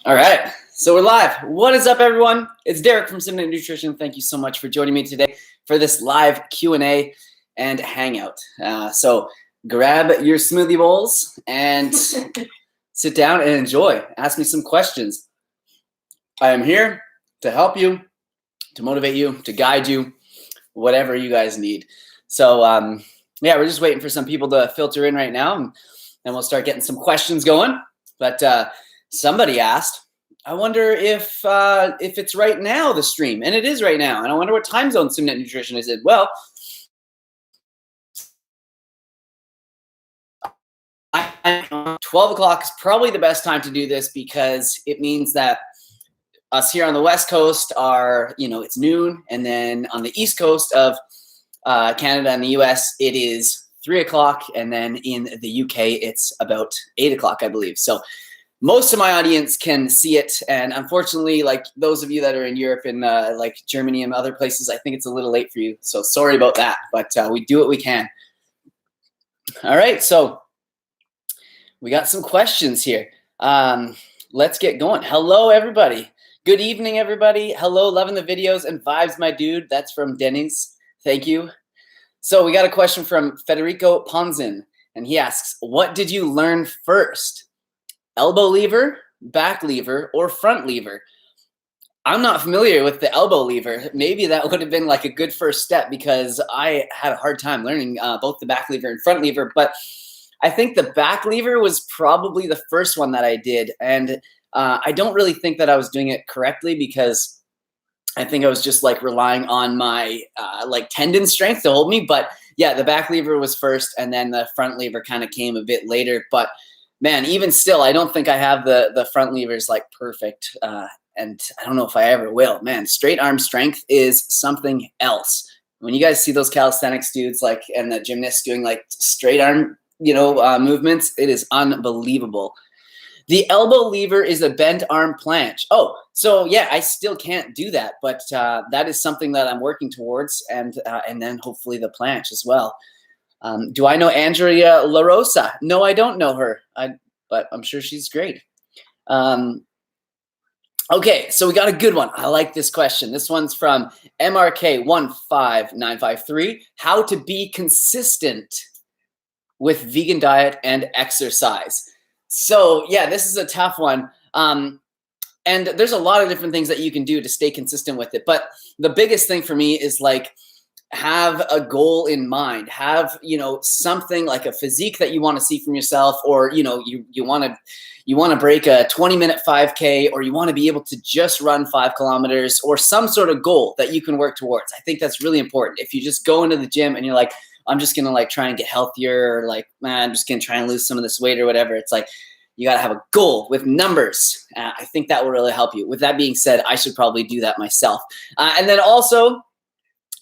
All right, so we're live. What is up, everyone? It's Derek from Simnett Nutrition. Thank you so much for joining me today for this live Q&A and hangout. So grab your smoothie bowls and sit down and enjoy. Ask me some questions. I am here to help you, to motivate you, to guide you, whatever you guys need. So yeah, we're just waiting for some people to filter in right now, and we'll start getting some questions going. But somebody asked, I wonder if it's right now, the stream, and it is right now. And I wonder what time zone Simnett Nutrition is in. Well, 12 o'clock is probably the best time to do this because it means that us here on the West Coast are, it's noon. And then on the East Coast of Canada and the US, it is 3 o'clock. And then in the UK, it's about 8 o'clock, I believe. So most of my audience can see it. And unfortunately, like those of you that are in Europe and like Germany and other places, I think it's a little late for you. So sorry about that, but we do what we can. All right, so we got some questions here. Let's get going. Hello, everybody. Good evening, everybody. Hello, loving the videos and vibes, my dude. That's from Denny's. Thank you. So we got a question from Federico Ponzin, and he asks, what did you learn first? Elbow lever, back lever, or front lever? I'm not familiar with the elbow lever. Maybe that would have been like a good first step because I had a hard time learning both the back lever and front lever. But I think the back lever was probably the first one that I did. And I don't really think that I was doing it correctly because I think I was just like relying on my like tendon strength to hold me. But yeah, the back lever was first and then the front lever kind of came a bit later. But man, even still, I don't think I have the front levers like perfect. And I don't know if I ever will. Man, straight arm strength is something else. When you guys see those calisthenics dudes like and the gymnasts doing like straight arm, movements, it is unbelievable. The elbow lever is a bent arm planche. Oh, so yeah, I still can't do that, but that is something that I'm working towards, and then hopefully the planche as well. Do I know Andrea La Rosa? No, I don't know her, but I'm sure she's great. Okay, so we got a good one. I like this question. This one's from MRK15953. How to be consistent with vegan diet and exercise. So yeah, this is a tough one. And there's a lot of different things that you can do to stay consistent with it. But the biggest thing for me is like, have a goal in mind, have, something like a physique that you want to see from yourself, or, you want to break a 20-minute 5K, or you want to be able to just run 5 kilometers, or some sort of goal that you can work towards. I think that's really important. If you just go into the gym and you're like, I'm just going to like try and get healthier, or like, man, I'm just going to try and lose some of this weight or whatever. It's like, you got to have a goal with numbers. I think that will really help you. With that being said, I should probably do that myself. And then also,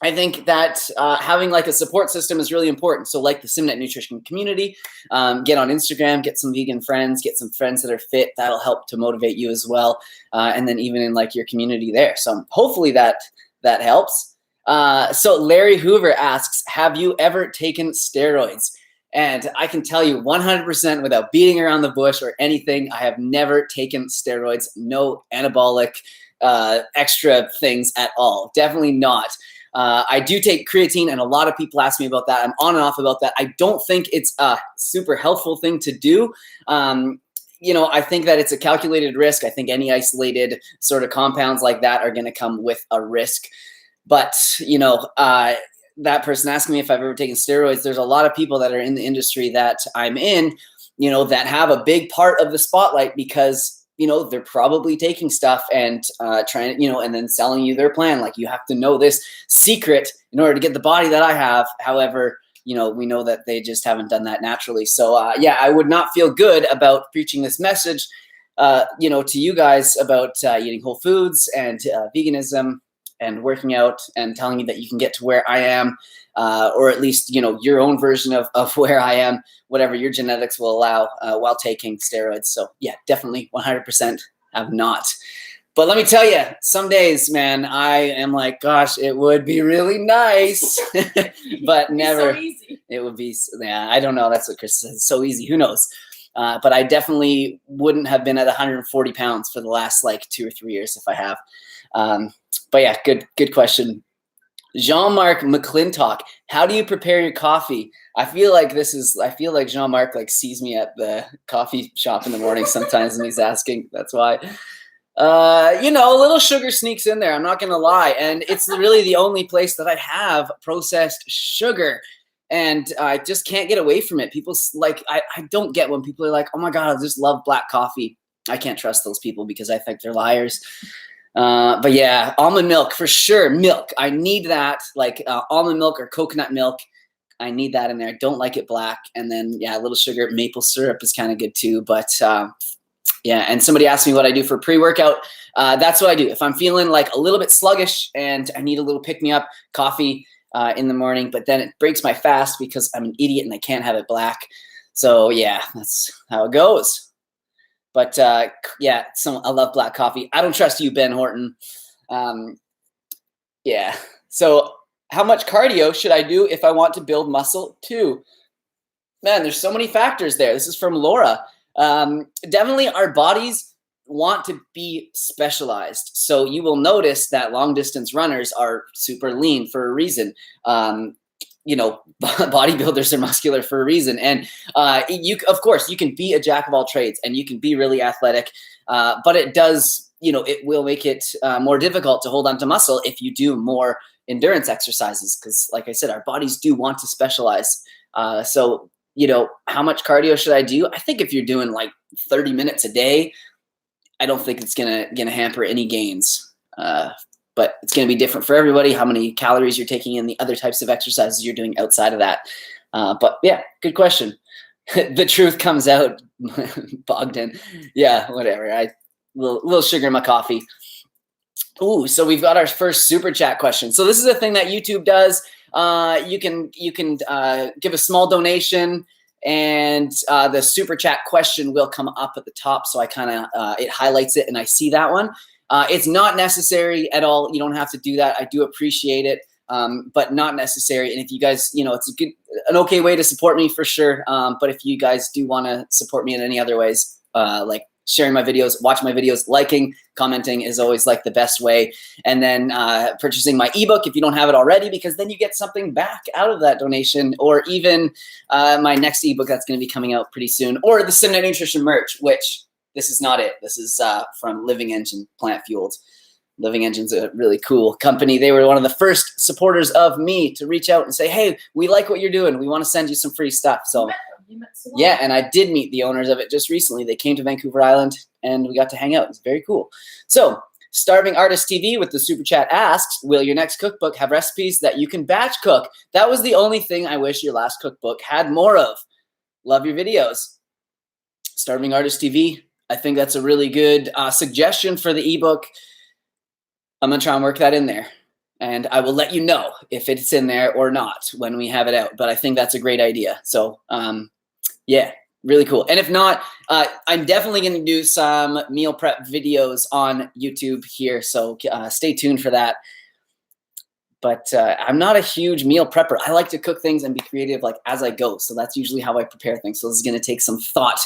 I think that having like a support system is really important. So like the Simnett Nutrition community, get on Instagram, get some vegan friends, get some friends that are fit. That'll help to motivate you as well. And then even in like your community there. So hopefully that helps. So Larry Hoover asks, have you ever taken steroids? And I can tell you 100% without beating around the bush or anything, I have never taken steroids, no anabolic extra things at all. Definitely not. I do take creatine, and a lot of people ask me about that. I'm on and off about that. I don't think it's a super helpful thing to do. I think that it's a calculated risk. I think any isolated sort of compounds like that are going to come with a risk. But, that person asking me if I've ever taken steroids, there's a lot of people that are in the industry that I'm in, that have a big part of the spotlight because they're probably taking stuff and trying, and then selling you their plan. Like, you have to know this secret in order to get the body that I have. However, we know that they just haven't done that naturally. So yeah, I would not feel good about preaching this message, to you guys about eating whole foods and veganism and working out and telling you that you can get to where I am, or at least, your own version of where I am, whatever your genetics will allow, while taking steroids. So yeah, definitely 100% have not. But let me tell you, some days, man, I am like, gosh, it would be really nice, but never. So easy. It would be, yeah, I don't know. That's what Chris says. So easy. Who knows? But I definitely wouldn't have been at 140 pounds for the last like 2 or 3 years if I have. But yeah, good question. Jean-Marc McClintock, how do you prepare your coffee? I feel like Jean-Marc like sees me at the coffee shop in the morning sometimes and he's asking. That's why. A little sugar sneaks in there. I'm not going to lie. And it's really the only place that I have processed sugar. And I just can't get away from it. People like, I don't get when people are like, oh my God, I just love black coffee. I can't trust those people because I think they're liars. But yeah, almond milk for sure. Milk. I need that, like almond milk or coconut milk. I need that in there. I don't like it black. And then, yeah, a little sugar. Maple syrup is kind of good too. But yeah, and somebody asked me what I do for pre-workout. That's what I do. If I'm feeling like a little bit sluggish and I need a little pick-me-up, coffee in the morning, but then it breaks my fast because I'm an idiot and I can't have it black. So yeah, that's how it goes. But yeah, I love black coffee. I don't trust you, Ben Horton. Yeah. So how much cardio should I do if I want to build muscle too? Man, there's so many factors there. This is from Laura. Definitely our bodies want to be specialized. So you will notice that long distance runners are super lean for a reason. Bodybuilders are muscular for a reason. And of course, you can be a jack of all trades and you can be really athletic, but it does, it will make it more difficult to hold on to muscle if you do more endurance exercises. Because like I said, our bodies do want to specialize. So, how much cardio should I do? I think if you're doing like 30 minutes a day, I don't think it's gonna hamper any gains. But it's going to be different for everybody, how many calories you're taking in, the other types of exercises you're doing outside of that. But yeah, good question. The truth comes out, Bogdan. Yeah, whatever. Little sugar in my coffee. Ooh, so we've got our first super chat question. So this is a thing that YouTube does. You can give a small donation, and the super chat question will come up at the top. So I kind of it highlights it, and I see that one. It's not necessary at all. You don't have to do that. I do appreciate it, but not necessary. And if you guys, it's an okay way to support me for sure. But if you guys do want to support me in any other ways, like sharing my videos, watching my videos, liking, commenting is always like the best way. And then purchasing my ebook if you don't have it already, because then you get something back out of that donation, or even my next ebook that's going to be coming out pretty soon, or the Simnett Nutrition merch, which this is not it. This is from Living Engine Plant Fueled. Living Engine's a really cool company. They were one of the first supporters of me to reach out and say, hey, we like what you're doing. We want to send you some free stuff. So yeah, and I did meet the owners of it just recently. They came to Vancouver Island and we got to hang out. It's very cool. So Starving Artist TV with the super chat asks, will your next cookbook have recipes that you can batch cook? That was the only thing I wish your last cookbook had more of. Love your videos. Starving Artist TV. I think that's a really good suggestion for the ebook. I'm going to try and work that in there. And I will let you know if it's in there or not when we have it out. But I think that's a great idea. So, yeah, really cool. And if not, I'm definitely going to do some meal prep videos on YouTube here. So stay tuned for that. But I'm not a huge meal prepper. I like to cook things and be creative like as I go. So that's usually how I prepare things. So this is going to take some thought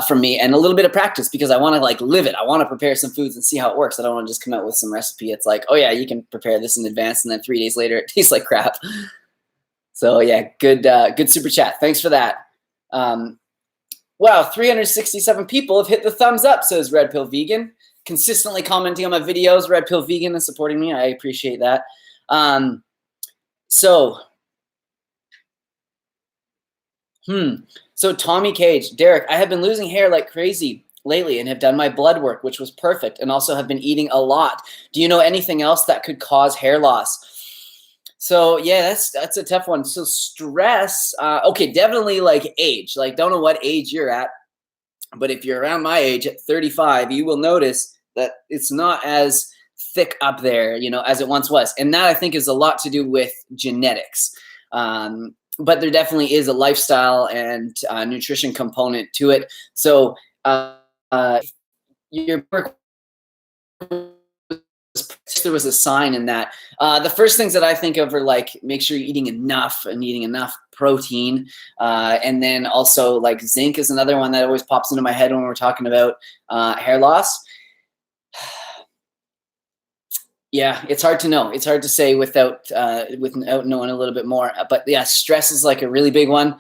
from me and a little bit of practice, because I want to like live it. I want to prepare some foods and see how it works. I don't want to just come out with some recipe. It's like, oh yeah, you can prepare this in advance, and then 3 days later it tastes like crap. So yeah, good super chat. Thanks for that. Wow, 367 people have hit the thumbs up, says Red Pill Vegan. Consistently commenting on my videos, Red Pill Vegan, and supporting me. I appreciate that. So Tommy Cage, Derek, I have been losing hair like crazy lately and have done my blood work, which was perfect, and also have been eating a lot. Do you know anything else that could cause hair loss? So yeah, that's a tough one. So stress, okay, definitely like age, like don't know what age you're at, but if you're around my age at 35, you will notice that it's not as thick up there, as it once was. And that I think is a lot to do with genetics. But there definitely is a lifestyle and nutrition component to it. So your work was there was a sign in that. The first things that I think of are like, make sure you're eating enough and eating enough protein. And then also like zinc is another one that always pops into my head when we're talking about hair loss. Yeah, it's hard to know. It's hard to say without knowing a little bit more. But yeah, stress is like a really big one.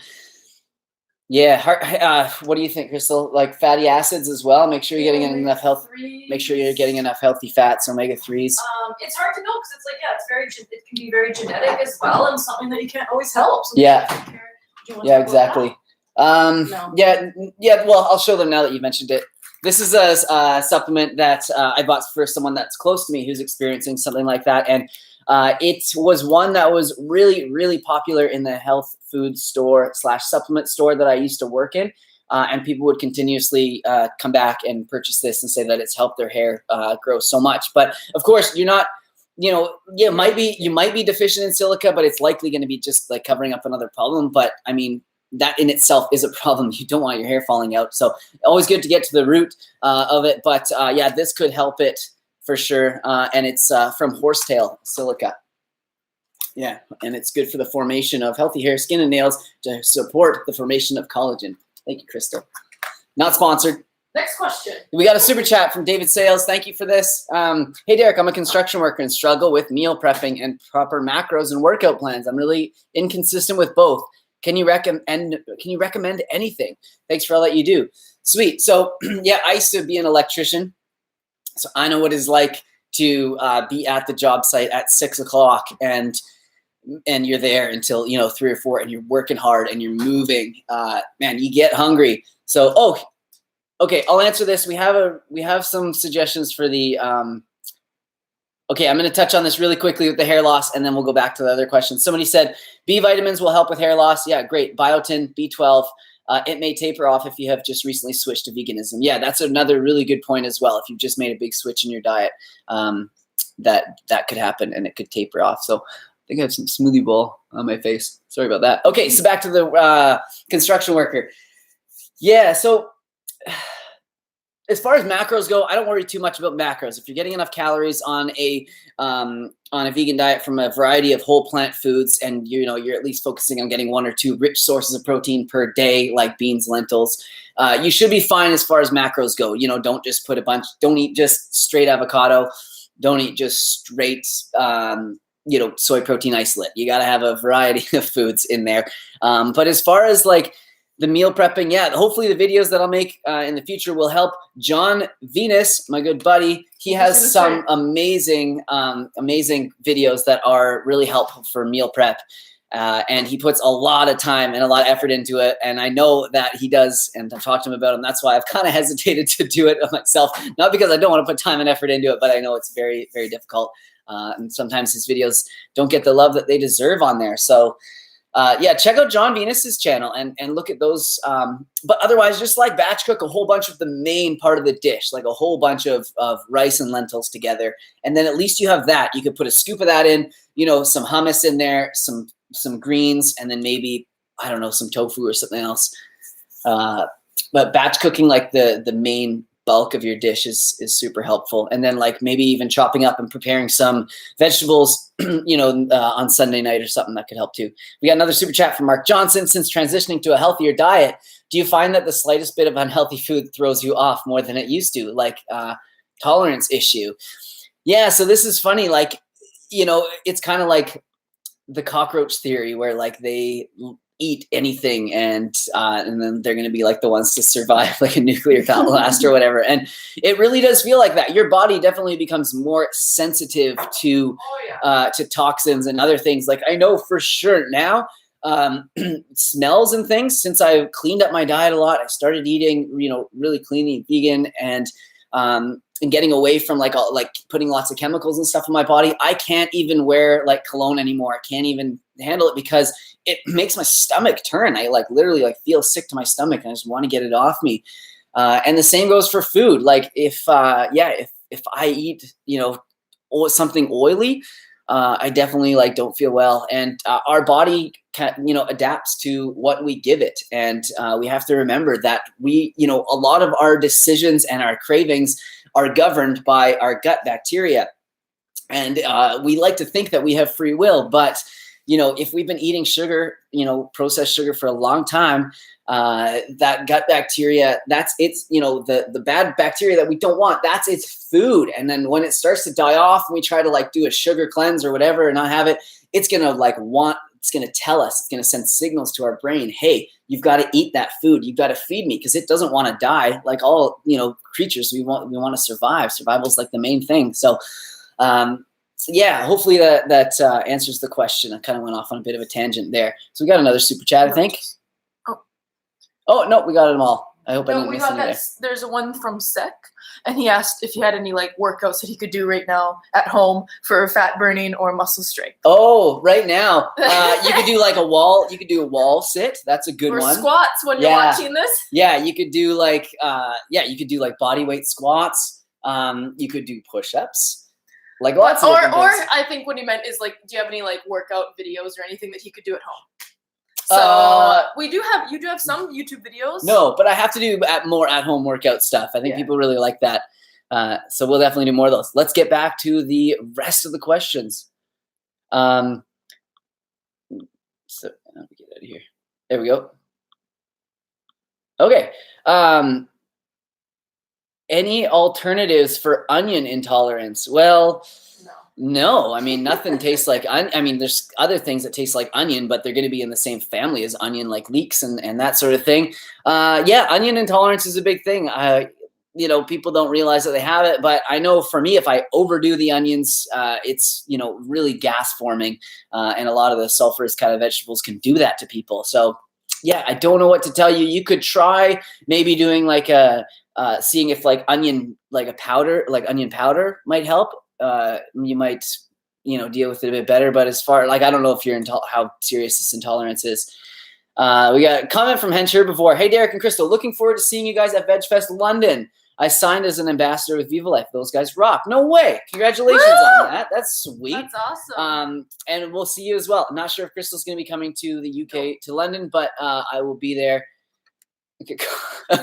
Yeah, what do you think, Crystal? Like fatty acids as well. Make sure you're getting enough health. Make sure you're getting enough healthy fats, omega-3s. It's hard to know because it's like, yeah, it can be very genetic as well, and something that you can't always help. So yeah, exactly. No. Yeah. Well, I'll show them now that you mentioned it. This is a supplement that I bought for someone that's close to me who's experiencing something like that, and it was one that was really, really popular in the health food store / supplement store that I used to work in. And people would continuously come back and purchase this and say that it's helped their hair grow so much. But of course, you're not, you might be deficient in silica, but it's likely going to be just like covering up another problem. But I mean, that in itself is a problem. You don't want your hair falling out. So always good to get to the root of it. But yeah, this could help it for sure. And it's from horsetail silica. Yeah, and it's good for the formation of healthy hair, skin, and nails to support the formation of collagen. Thank you, Crystal. Not sponsored. Next question. We got a super chat from David Sales. Thank you for this. Hey, Derek, I'm a construction worker and struggle with meal prepping and proper macros and workout plans. I'm really inconsistent with both. Can you recommend anything? Thanks for all that you do. Sweet. So yeah, I used to be an electrician. So I know what it's like to be at the job site at 6 o'clock and you're there until 3 or 4 and you're working hard and you're moving. Man, you get hungry. So okay, I'll answer this. We have some suggestions for the okay, I'm going to touch on this really quickly with the hair loss, and then we'll go back to the other questions. Somebody said B vitamins will help with hair loss. Yeah, great. Biotin, B12. It may taper off if you have just recently switched to veganism. Yeah, that's another really good point as well. If you've just made a big switch in your diet, that could happen and it could taper off. So I think I have some smoothie bowl on my face. Sorry about that. Okay, so back to the construction worker. Yeah, so as far as macros go, I don't worry too much about macros. If you're getting enough calories on a vegan diet from a variety of whole plant foods, and you're at least focusing on getting 1 or 2 rich sources of protein per day, like beans, lentils, you should be fine as far as macros go. Don't just put don't eat just straight avocado. Don't eat just straight, soy protein isolate. You got to have a variety of foods in there. But as far as like the meal prepping, yeah, hopefully the videos that I'll make in the future will help. John Venus, my good buddy, he has some amazing videos that are really helpful for meal prep. And he puts a lot of time and a lot of effort into it. And I know that he does, and I've talked to him about him. That's why I've kind of hesitated to do it myself. Not because I don't want to put time and effort into it, but I know it's very, very difficult. And sometimes his videos don't get the love that they deserve on there. So yeah, check out John Venus's channel and look at those. But otherwise, just like batch cook a whole bunch of the main part of the dish, like a whole bunch of rice and lentils together. And then at least you have that. You could put a scoop of that in, some hummus in there, some greens, and then maybe, I don't know, some tofu or something else. But batch cooking like the main bulk of your dish is super helpful. And then like maybe even chopping up and preparing some vegetables, on Sunday night or something that could help too. We got another super chat from Mark Johnson. Since transitioning to a healthier diet, do you find that the slightest bit of unhealthy food throws you off more than it used to, like tolerance issue? Yeah, so this is funny. Like, it's kind of like the cockroach theory where like they eat anything and then they're going to be like the ones to survive like a nuclear blast or whatever. And it really does feel like that. Your body definitely becomes more sensitive to toxins and other things. Like I know for sure now, smells and things, since I cleaned up my diet a lot, I started eating, really clean, vegan, and getting away from like putting lots of chemicals and stuff in my body. I can't even wear like cologne anymore. I can't even handle it because it makes my stomach turn. I like literally like feel sick to my stomach and I just want to get it off me. And the same goes for food. Like if I eat, something oily, I definitely like don't feel well. And our body adapts to what we give it. And we have to remember that a lot of our decisions and our cravings are governed by our gut bacteria. And we like to think that we have free will, but if we've been eating sugar, processed sugar for a long time, that gut bacteria, the bad bacteria that we don't want, that's its food. And then when it starts to die off and we try to like do a sugar cleanse or whatever and not have it, it's going to tell us, it's going to send signals to our brain. Hey, you've got to eat that food. You've got to feed me, because it doesn't want to die. Like all, creatures, we want to survive. Survival is like the main thing. So yeah, hopefully that answers the question. I kind of went off on a bit of a tangent there. So we got another super chat, I think. Oh no, we got them all. I hope I didn't miss any there. There's a one from Sec, and he asked if you had any like workouts that he could do right now at home for fat burning or muscle strength. Oh, right now, you could do like a wall. You could do a wall sit. That's a good one. Or squats when you're watching this. Yeah, you could do like body weight squats. You could do push-ups. Like lots of different things. I think what he meant is like, do you have any like workout videos or anything that he could do at home? So you do have some YouTube videos. No, but I have to do more at-home workout stuff. I think people really like that. So we'll definitely do more of those. Let's get back to the rest of the questions. So let me get out of here. There we go. Okay. Any alternatives for onion intolerance? Well, no. I mean, nothing tastes like there's other things that taste like onion, but they're going to be in the same family as onion, like leeks and that sort of thing. Onion intolerance is a big thing. People don't realize that they have it, but I know for me, if I overdo the onions, it's, really gas forming. And a lot of the sulfurous kind of vegetables can do that to people. So yeah, I don't know what to tell you. You could try maybe doing like seeing if like onion powder might help. You might, deal with it a bit better. But as far I don't know if you're how serious this intolerance is. We got a comment from Hench here before. Hey, Derek and Crystal, looking forward to seeing you guys at VegFest London. I signed as an ambassador with Viva Life. Those guys rock. No way. Congratulations on that. That's sweet. That's awesome. And we'll see you as well. I'm not sure if Crystal's going to be coming to the UK to London, but I will be there.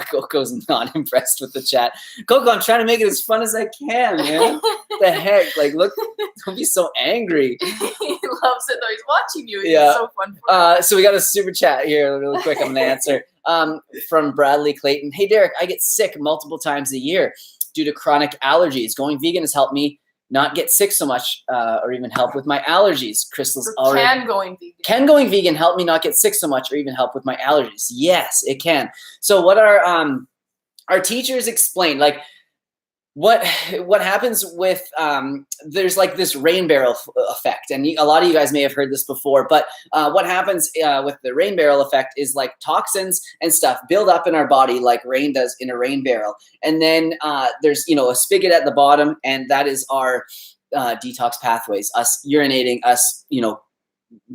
Coco's not impressed with the chat. Coco, I'm trying to make it as fun as I can, man. The heck? Like, look, don't be so angry. He loves it though. He's watching you. It's so fun for him. So we got a super chat here really quick. I'm going to answer from Bradley Clayton. Hey, Derek, I get sick multiple times a year due to chronic allergies. Going vegan has helped me not get sick so much or even help with my allergies. Crystal's already. Can going vegan help me not get sick so much or even help with my allergies? Yes, it can. So what our teachers explained, like what happens with there's like this rain barrel effect, and a lot of you guys may have heard this before, but what happens with the rain barrel effect is like toxins and stuff build up in our body like rain does in a rain barrel, and then there's a spigot at the bottom, and that is our detox pathways, us urinating, us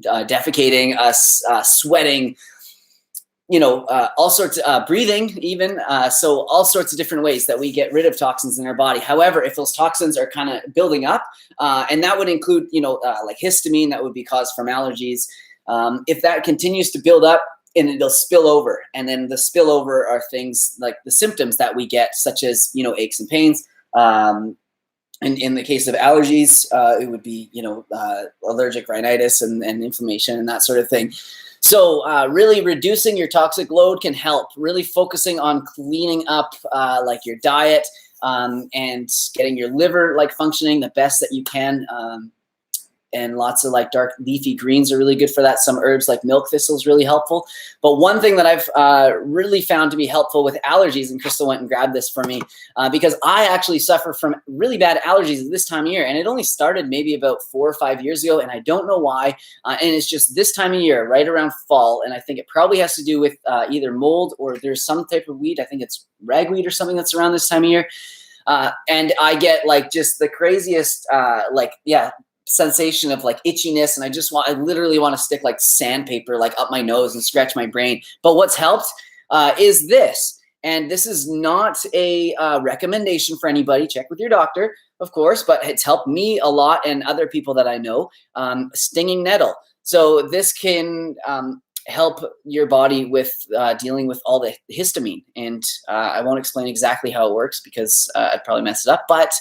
defecating, us sweating, all sorts of breathing even. So all sorts of different ways that we get rid of toxins in our body. However, if those toxins are kind of building up, and that would include, like histamine, that would be caused from allergies. If that continues to build up, and it'll spill over, and then the spillover are things like the symptoms that we get, such as, aches and pains. And in the case of allergies, it would be, allergic rhinitis and inflammation and that sort of thing. So really reducing your toxic load can help. Really focusing on cleaning up like your diet and getting your liver like functioning the best that you can. And lots of like dark leafy greens are really good for that. Some herbs like milk thistle is really helpful. But one thing that I've really found to be helpful with allergies, and Crystal went and grabbed this for me, because I actually suffer from really bad allergies at this time of year. And it only started maybe about 4 or 5 years ago, and I don't know why. And it's just this time of year, right around fall. And I think it probably has to do with either mold or there's some type of weed. I think it's ragweed or something that's around this time of year. And I get like just the craziest, sensation of like itchiness, and I literally want to stick like sandpaper like up my nose and scratch my brain. But what's helped is this, and this is not a recommendation for anybody. Check with your doctor, of course, but it's helped me a lot and other people that I know. Stinging nettle. So this can help your body with dealing with all the histamine, and I won't explain exactly how it works because I'd probably mess it up, but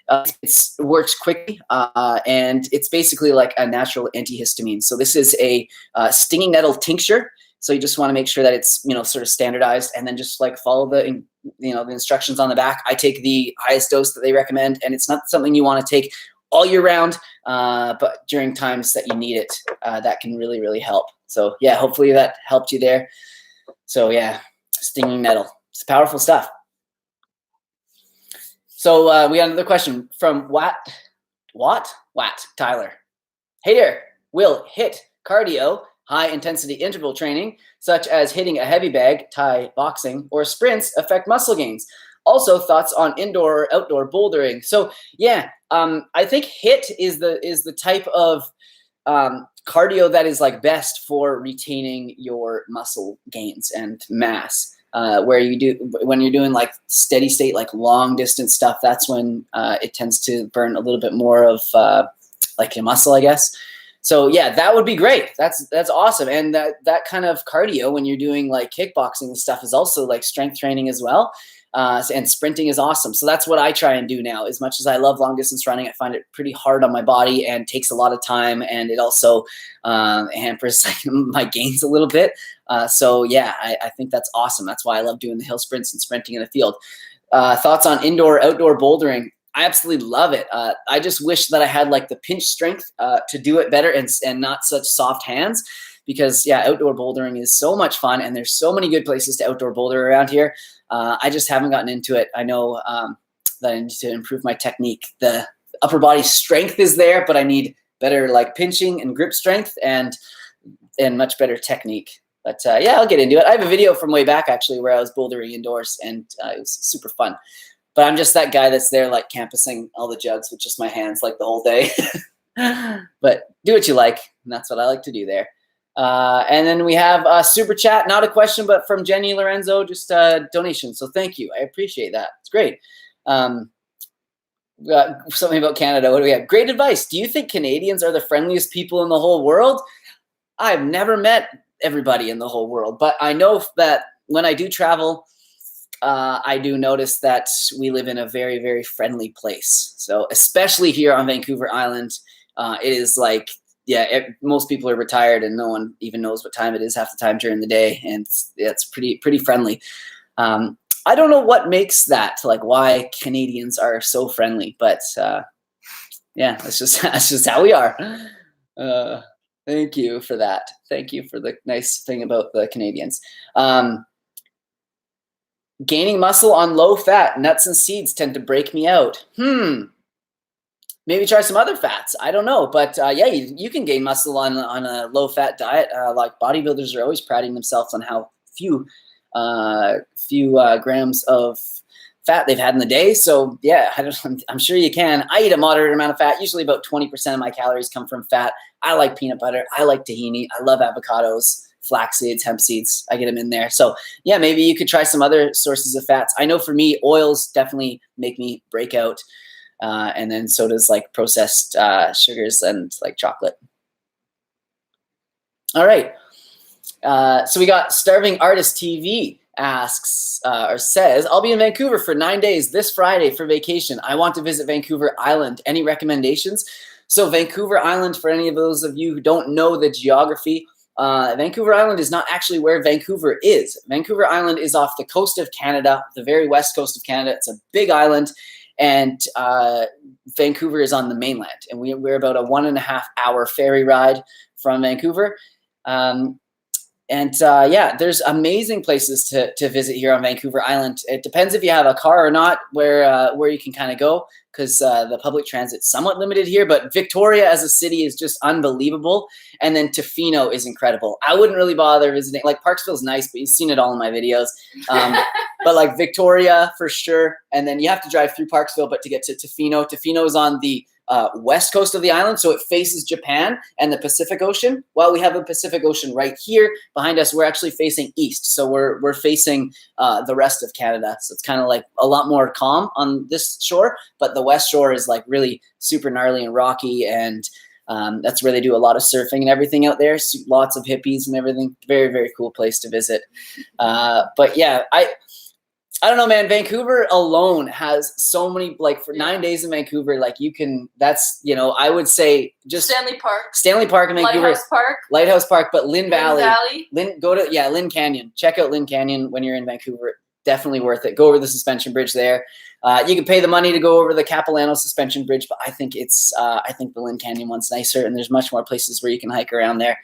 It works quickly, and it's basically like a natural antihistamine. So this is a stinging nettle tincture. So you just want to make sure that it's, sort of standardized, and then just like follow the, the instructions on the back. I take the highest dose that they recommend, and it's not something you want to take all year round, but during times that you need it, that can really, really help. So yeah, hopefully that helped you there. So yeah, stinging nettle, it's powerful stuff. So we got another question from Watt Tyler. Hey there, will HIIT cardio, high intensity interval training, such as hitting a heavy bag, Thai boxing, or sprints affect muscle gains? Also, thoughts on indoor or outdoor bouldering. So yeah, I think HIIT is the type of cardio that is like best for retaining your muscle gains and mass. When you're doing like steady state, like long distance stuff, that's when it tends to burn a little bit more of like your muscle, I guess. So yeah, that would be great. That's awesome. And that kind of cardio when you're doing like kickboxing and stuff is also like strength training as well. And sprinting is awesome. So that's what I try and do now. As much as I love long distance running, I find it pretty hard on my body and takes a lot of time. And it also hampers like my gains a little bit. So yeah, I think that's awesome. That's why I love doing the hill sprints and sprinting in the field. Thoughts on indoor, outdoor bouldering? I absolutely love it. I just wish that I had like the pinch strength to do it better and not such soft hands. Because yeah, outdoor bouldering is so much fun, and there's so many good places to outdoor boulder around here. I just haven't gotten into it. I know that I need to improve my technique. The upper body strength is there, but I need better like pinching and grip strength and much better technique. But yeah, I'll get into it. I have a video from way back actually where I was bouldering indoors, and it was super fun. But I'm just that guy that's there like campusing all the jugs with just my hands like the whole day. But do what you like, and that's what I like to do there. And then we have a super chat, not a question, but from Jenny Lorenzo, just a donation. So thank you. I appreciate that. It's great. We got something about Canada. What do we have? Great advice. Do you think Canadians are the friendliest people in the whole world? I've never met everybody in the whole world, but I know that when I do travel, I do notice that we live in a very, very friendly place. So especially here on Vancouver Island, it is like, yeah, most people are retired and no one even knows what time it is half the time during the day. And it's pretty friendly. I don't know what makes that, like why Canadians are so friendly, but yeah, that's just how we are. Thank you for that. Thank you for the nice thing about the Canadians. Gaining muscle on low fat, nuts and seeds tend to break me out. Maybe try some other fats. I don't know, but yeah, you can gain muscle on a low fat diet. Like bodybuilders are always priding themselves on how few grams of fat they've had in the day. So yeah, I'm sure you can. I eat a moderate amount of fat. Usually about 20% of my calories come from fat. I like peanut butter. I like tahini. I love avocados, flax seeds, hemp seeds. I get them in there. So yeah, maybe you could try some other sources of fats. I know for me, oils definitely make me break out. And then so does like processed sugars and like chocolate. All right. So we got Starving Artist TV asks or says, I'll be in Vancouver for 9 days this Friday for vacation. I want to visit Vancouver Island. Any recommendations? So Vancouver Island, for any of those of you who don't know the geography, Vancouver Island is not actually where Vancouver is. Vancouver Island is off the coast of Canada, the very west coast of Canada. It's a big island. And Vancouver is on the mainland. And we're about a 1.5 hour ferry ride from Vancouver. Yeah, there's amazing places to visit here on Vancouver Island. It depends if you have a car or not, where you can kind of go, because the public transit's somewhat limited here. But Victoria as a city is just unbelievable. And then Tofino is incredible. I wouldn't really bother visiting. Like Parksville's nice, but you've seen it all in my videos. But like Victoria for sure. And then you have to drive through Parksville, but to get to Tofino. Tofino is on the west coast of the island, so it faces Japan and the Pacific Ocean. While we have the Pacific Ocean right here behind us, we're actually facing east, so we're facing the rest of Canada. So it's kind of like a lot more calm on this shore, but the west shore is like really super gnarly and rocky, and that's where they do a lot of surfing and everything out there. So lots of hippies and everything. Very, very cool place to visit. But yeah, I don't know, man. Vancouver alone has so many, like for 9 days in Vancouver, like you can, that's, you know, I would say just Stanley Park in Vancouver. Lighthouse Park, but Lynn Valley. Lynn Canyon. Check out Lynn Canyon when you're in Vancouver. Definitely worth it. Go over the suspension bridge there. You can pay the money to go over the Capilano suspension bridge, but I think the Lynn Canyon one's nicer, and there's much more places where you can hike around there.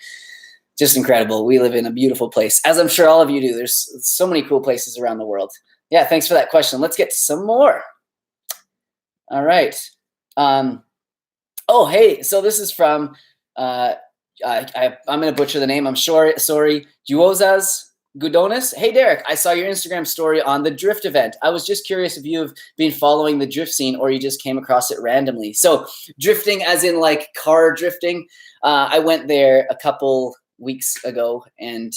Just incredible. We live in a beautiful place, as I'm sure all of you do. There's so many cool places around the world. Yeah, thanks for that question. Let's get to some more. All right. Oh, hey. So this is from, I'm going to butcher the name. I'm sure. Sorry. Juozas Gudonis. Hey, Derek, I saw your Instagram story on the drift event. I was just curious if you've been following the drift scene or you just came across it randomly. So drifting as in like car drifting. I went there a couple weeks ago and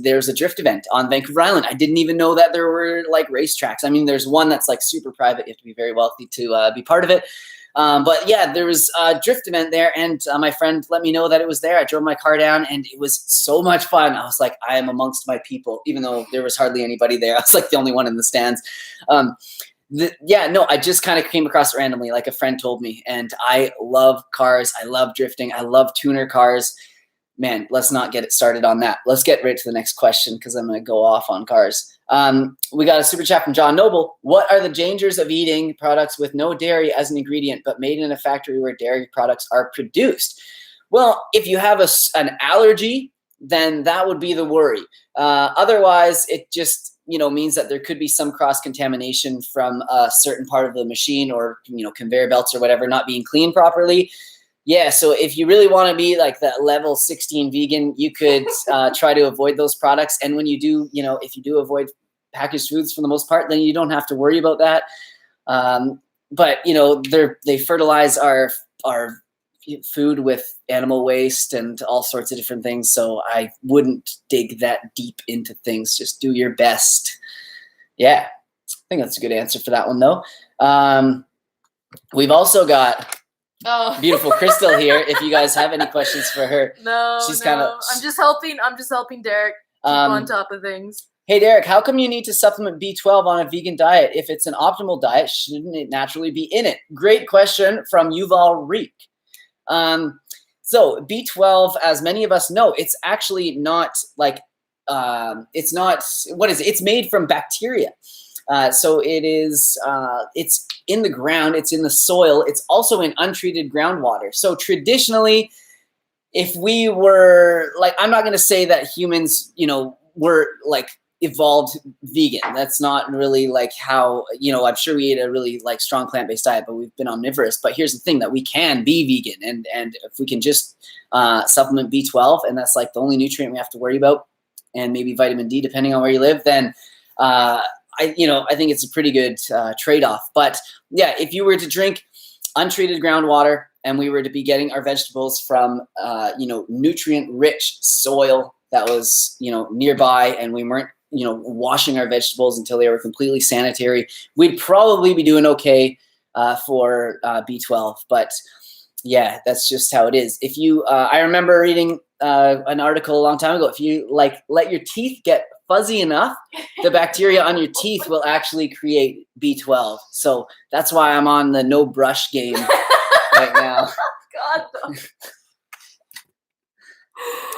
there's a drift event on Vancouver Island. I didn't even know that there were like racetracks. I mean, there's one that's like super private. You have to be very wealthy to be part of it. But yeah, there was a drift event there, and my friend let me know that it was there. I drove my car down, and it was so much fun. I was like, I am amongst my people, even though there was hardly anybody there. I was like the only one in the stands. I just kind of came across it randomly, like a friend told me, and I love cars. I love drifting. I love tuner cars. Man, let's not get it started on that. Let's get right to the next question because I'm going to go off on cars. We got a super chat from John Noble. What are the dangers of eating products with no dairy as an ingredient, but made in a factory where dairy products are produced? Well, if you have an allergy, then that would be the worry. Otherwise, it just means that there could be some cross-contamination from a certain part of the machine or conveyor belts or whatever not being cleaned properly. Yeah, so if you really want to be like that level 16 vegan, you could try to avoid those products. And when you do, if you do avoid packaged foods for the most part, then you don't have to worry about that. But they fertilize our food with animal waste and all sorts of different things. So I wouldn't dig that deep into things. Just do your best. Yeah, I think that's a good answer for that one, though. We've also got beautiful Crystal here. If you guys have any questions for her, she's kind of. I'm just helping Derek keep on top of things. Hey Derek, how come you need to supplement B12 on a vegan diet? If it's an optimal diet, shouldn't it naturally be in it? Great question from Yuval Reek. So B12, as many of us know, it's actually not like it's not what is it? It's made from bacteria. So it is. It's in the ground. It's in the soil. It's also in untreated groundwater. So traditionally, if we were like, I'm not going to say that humans, were like evolved vegan. That's not really like how, I'm sure we ate a really like strong plant-based diet, but we've been omnivorous. But here's the thing, that we can be vegan. And if we can just supplement B12, and that's like the only nutrient we have to worry about, and maybe vitamin D, depending on where you live, then I think it's a pretty good trade-off. But yeah, if you were to drink untreated groundwater and we were to be getting our vegetables from, nutrient-rich soil that was, nearby, and we weren't, washing our vegetables until they were completely sanitary, we'd probably be doing okay for B12. But yeah, that's just how it is. If you, I remember reading an article a long time ago. If you like let your teeth get fuzzy enough, the bacteria on your teeth will actually create B12. So that's why I'm on the no brush game right now. God, no.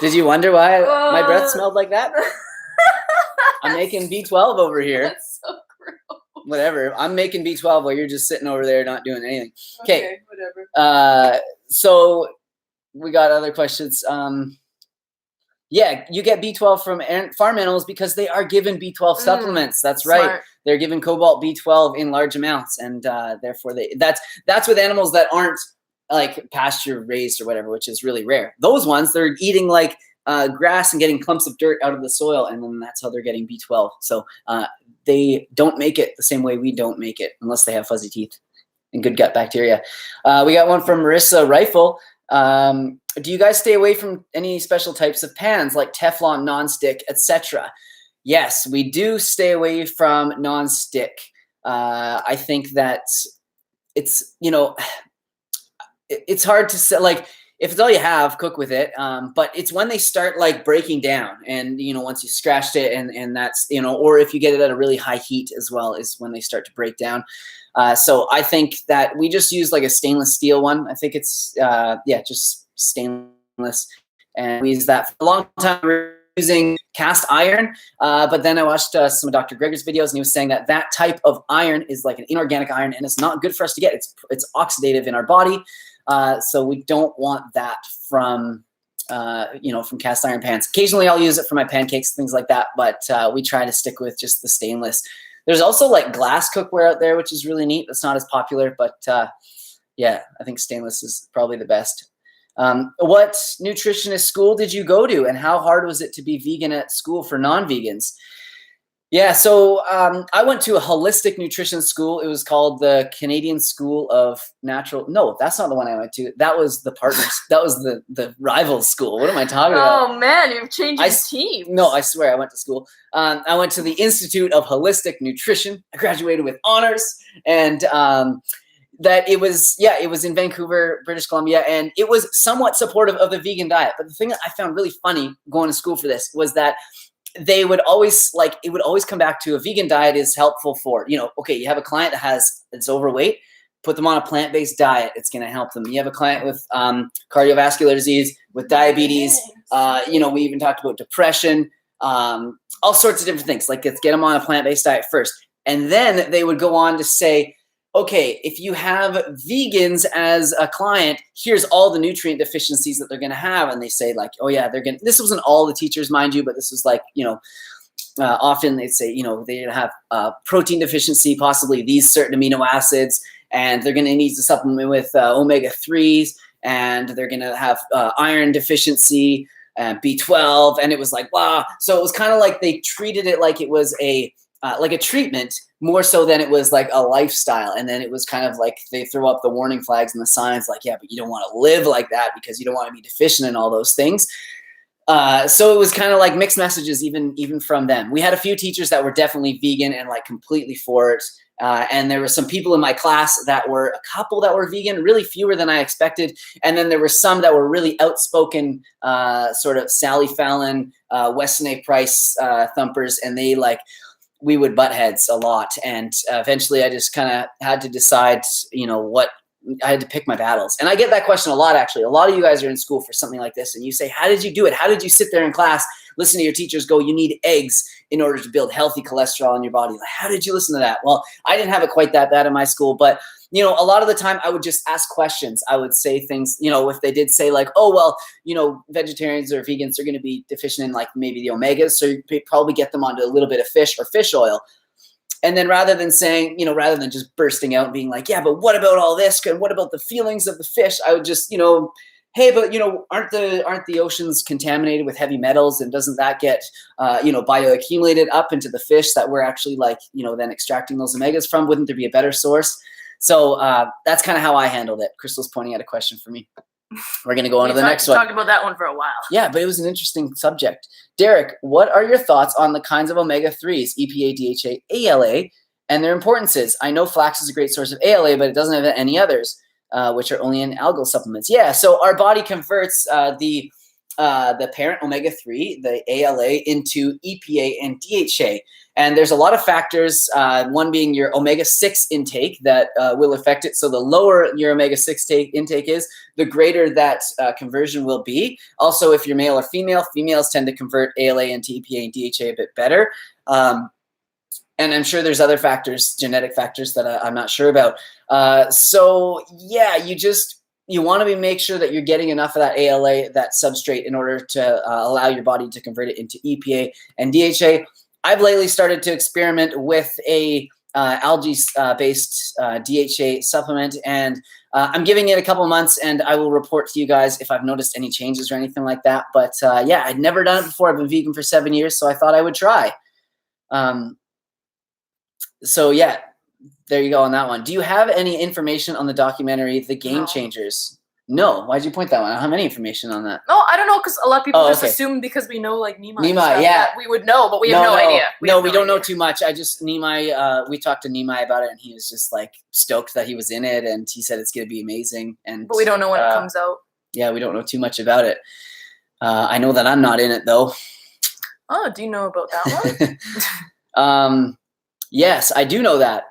Did you wonder why my breath smelled like that? I'm making B12 over here. That's so gross. Whatever. I'm making B12 while you're just sitting over there not doing anything. Okay, whatever. So we got other questions. Yeah, you get B12 from farm animals because they are given B12 supplements. That's right. Smart. They're given cobalt B12 in large amounts, and therefore that's with animals that aren't like pasture raised or whatever, which is really rare. Those ones, they're eating like grass and getting clumps of dirt out of the soil, and then that's how they're getting B12. So they don't make it the same way we don't make it unless they have fuzzy teeth and good gut bacteria. We got one from Marissa Rifle. Do you guys stay away from any special types of pans like Teflon, nonstick, etc.? Yes, we do stay away from nonstick. I think that it's, it's hard to say, like, if it's all you have, cook with it. But it's when they start like breaking down, and once you scratched it, and that's or if you get it at a really high heat as well, is when they start to break down. So I think that we just use like a stainless steel one. I think it's just stainless, and we use that for a long time. We're using cast iron, but then I watched some of Dr. Greger's videos, and he was saying that that type of iron is like an inorganic iron, and it's not good for us to get. It's oxidative in our body. So we don't want that from cast iron pans. Occasionally I'll use it for my pancakes, things like that, but we try to stick with just the stainless. There's also like glass cookware out there, which is really neat. It's not as popular, but I think stainless is probably the best. What nutritionist school did you go to, and how hard was it to be vegan at school for non-vegans? Yeah, so I went to a holistic nutrition school. It was called the Canadian School of Natural. No, that's not the one I went to. That was the partners. That was the rival school. What am I talking about? Oh man, you've changed your team. No, I swear I went to school. I went to the Institute of Holistic Nutrition. I graduated with honors, and it was in Vancouver, British Columbia, and it was somewhat supportive of the vegan diet. But the thing that I found really funny going to school for this was that it would always come back to a vegan diet is helpful for, okay, you have a client that's overweight, put them on a plant-based diet. It's going to help them. You have a client with cardiovascular disease, with diabetes. We even talked about depression, all sorts of different things. Like, let's get them on a plant-based diet first. And then they would go on to say, okay, if you have vegans as a client, here's all the nutrient deficiencies that they're going to have. And they say like, oh yeah, this wasn't all the teachers, mind you, but this was like, often they'd say, they're going to have protein deficiency, possibly these certain amino acids, and they're going to need to supplement with omega-3s, and they're going to have iron deficiency, B12. And it was like, wow. So it was kind of like they treated it like it was a treatment, more so than it was like a lifestyle. And then it was kind of like they throw up the warning flags and the signs like, yeah, but you don't want to live like that because you don't want to be deficient in all those things. So it was kind of like mixed messages even from them. We had a few teachers that were definitely vegan and like completely for it. And there were some people in my class a couple that were vegan, really fewer than I expected. And then there were some that were really outspoken, sort of Sally Fallon, Weston A. Price thumpers, and we would butt heads a lot. And eventually I just kind of had to decide, I had to pick my battles. And I get that question a lot, actually. A lot of you guys are in school for something like this, and you say, how did you do it? How did you sit there in class, listen to your teachers go, you need eggs in order to build healthy cholesterol in your body? Like, how did you listen to that? Well, I didn't have it quite that bad in my school, but a lot of the time I would just ask questions. I would say things, if they did say like, oh, well, vegetarians or vegans are going to be deficient in like maybe the omegas. So you probably get them onto a little bit of fish or fish oil. And then rather than just bursting out and being like, yeah, but what about all this? And what about the feelings of the fish? I would just, hey, but aren't the oceans contaminated with heavy metals, and doesn't that get bioaccumulated up into the fish that we're actually then extracting those omegas from? Wouldn't there be a better source? So that's kind of how I handled it. Crystal's pointing at a question for me. We're going to go on to the next one. We talked about that one for a while. Yeah, but it was an interesting subject. Derek, what are your thoughts on the kinds of omega-3s, EPA, DHA, ALA, and their importances? I know flax is a great source of ALA, but it doesn't have any others, which are only in algal supplements. Yeah, so our body converts the parent omega-3, the ALA, into EPA and DHA. And there's a lot of factors, one being your omega-6 intake that will affect it. So the lower your omega-6 intake is, the greater that conversion will be. Also, if you're male or female, females tend to convert ALA into EPA and DHA a bit better. And I'm sure there's other factors, genetic factors that I'm not sure about. So yeah, you want to make sure that you're getting enough of that ALA, that substrate, in order to allow your body to convert it into EPA and DHA. I've lately started to experiment with a algae-based DHA supplement, and I'm giving it a couple months, and I will report to you guys if I've noticed any changes or anything like that. But yeah, I'd never done it before. I've been vegan for 7 years, so I thought I would try. So yeah, there you go on that one. Do you have any information on the documentary The Game Changers? No. Why'd you point that one? I don't have any information on that. No, I don't know, because a lot of people just assume because we know like Nima. Nima, yeah. We would know, but we have no idea. We don't know too much. Nima, we talked to Nima about it, and he was just like stoked that he was in it, and he said it's going to be amazing. But we don't know when it comes out. Yeah, we don't know too much about it. I know that I'm not in it though. Oh, do you know about that one? Yes, I do know that.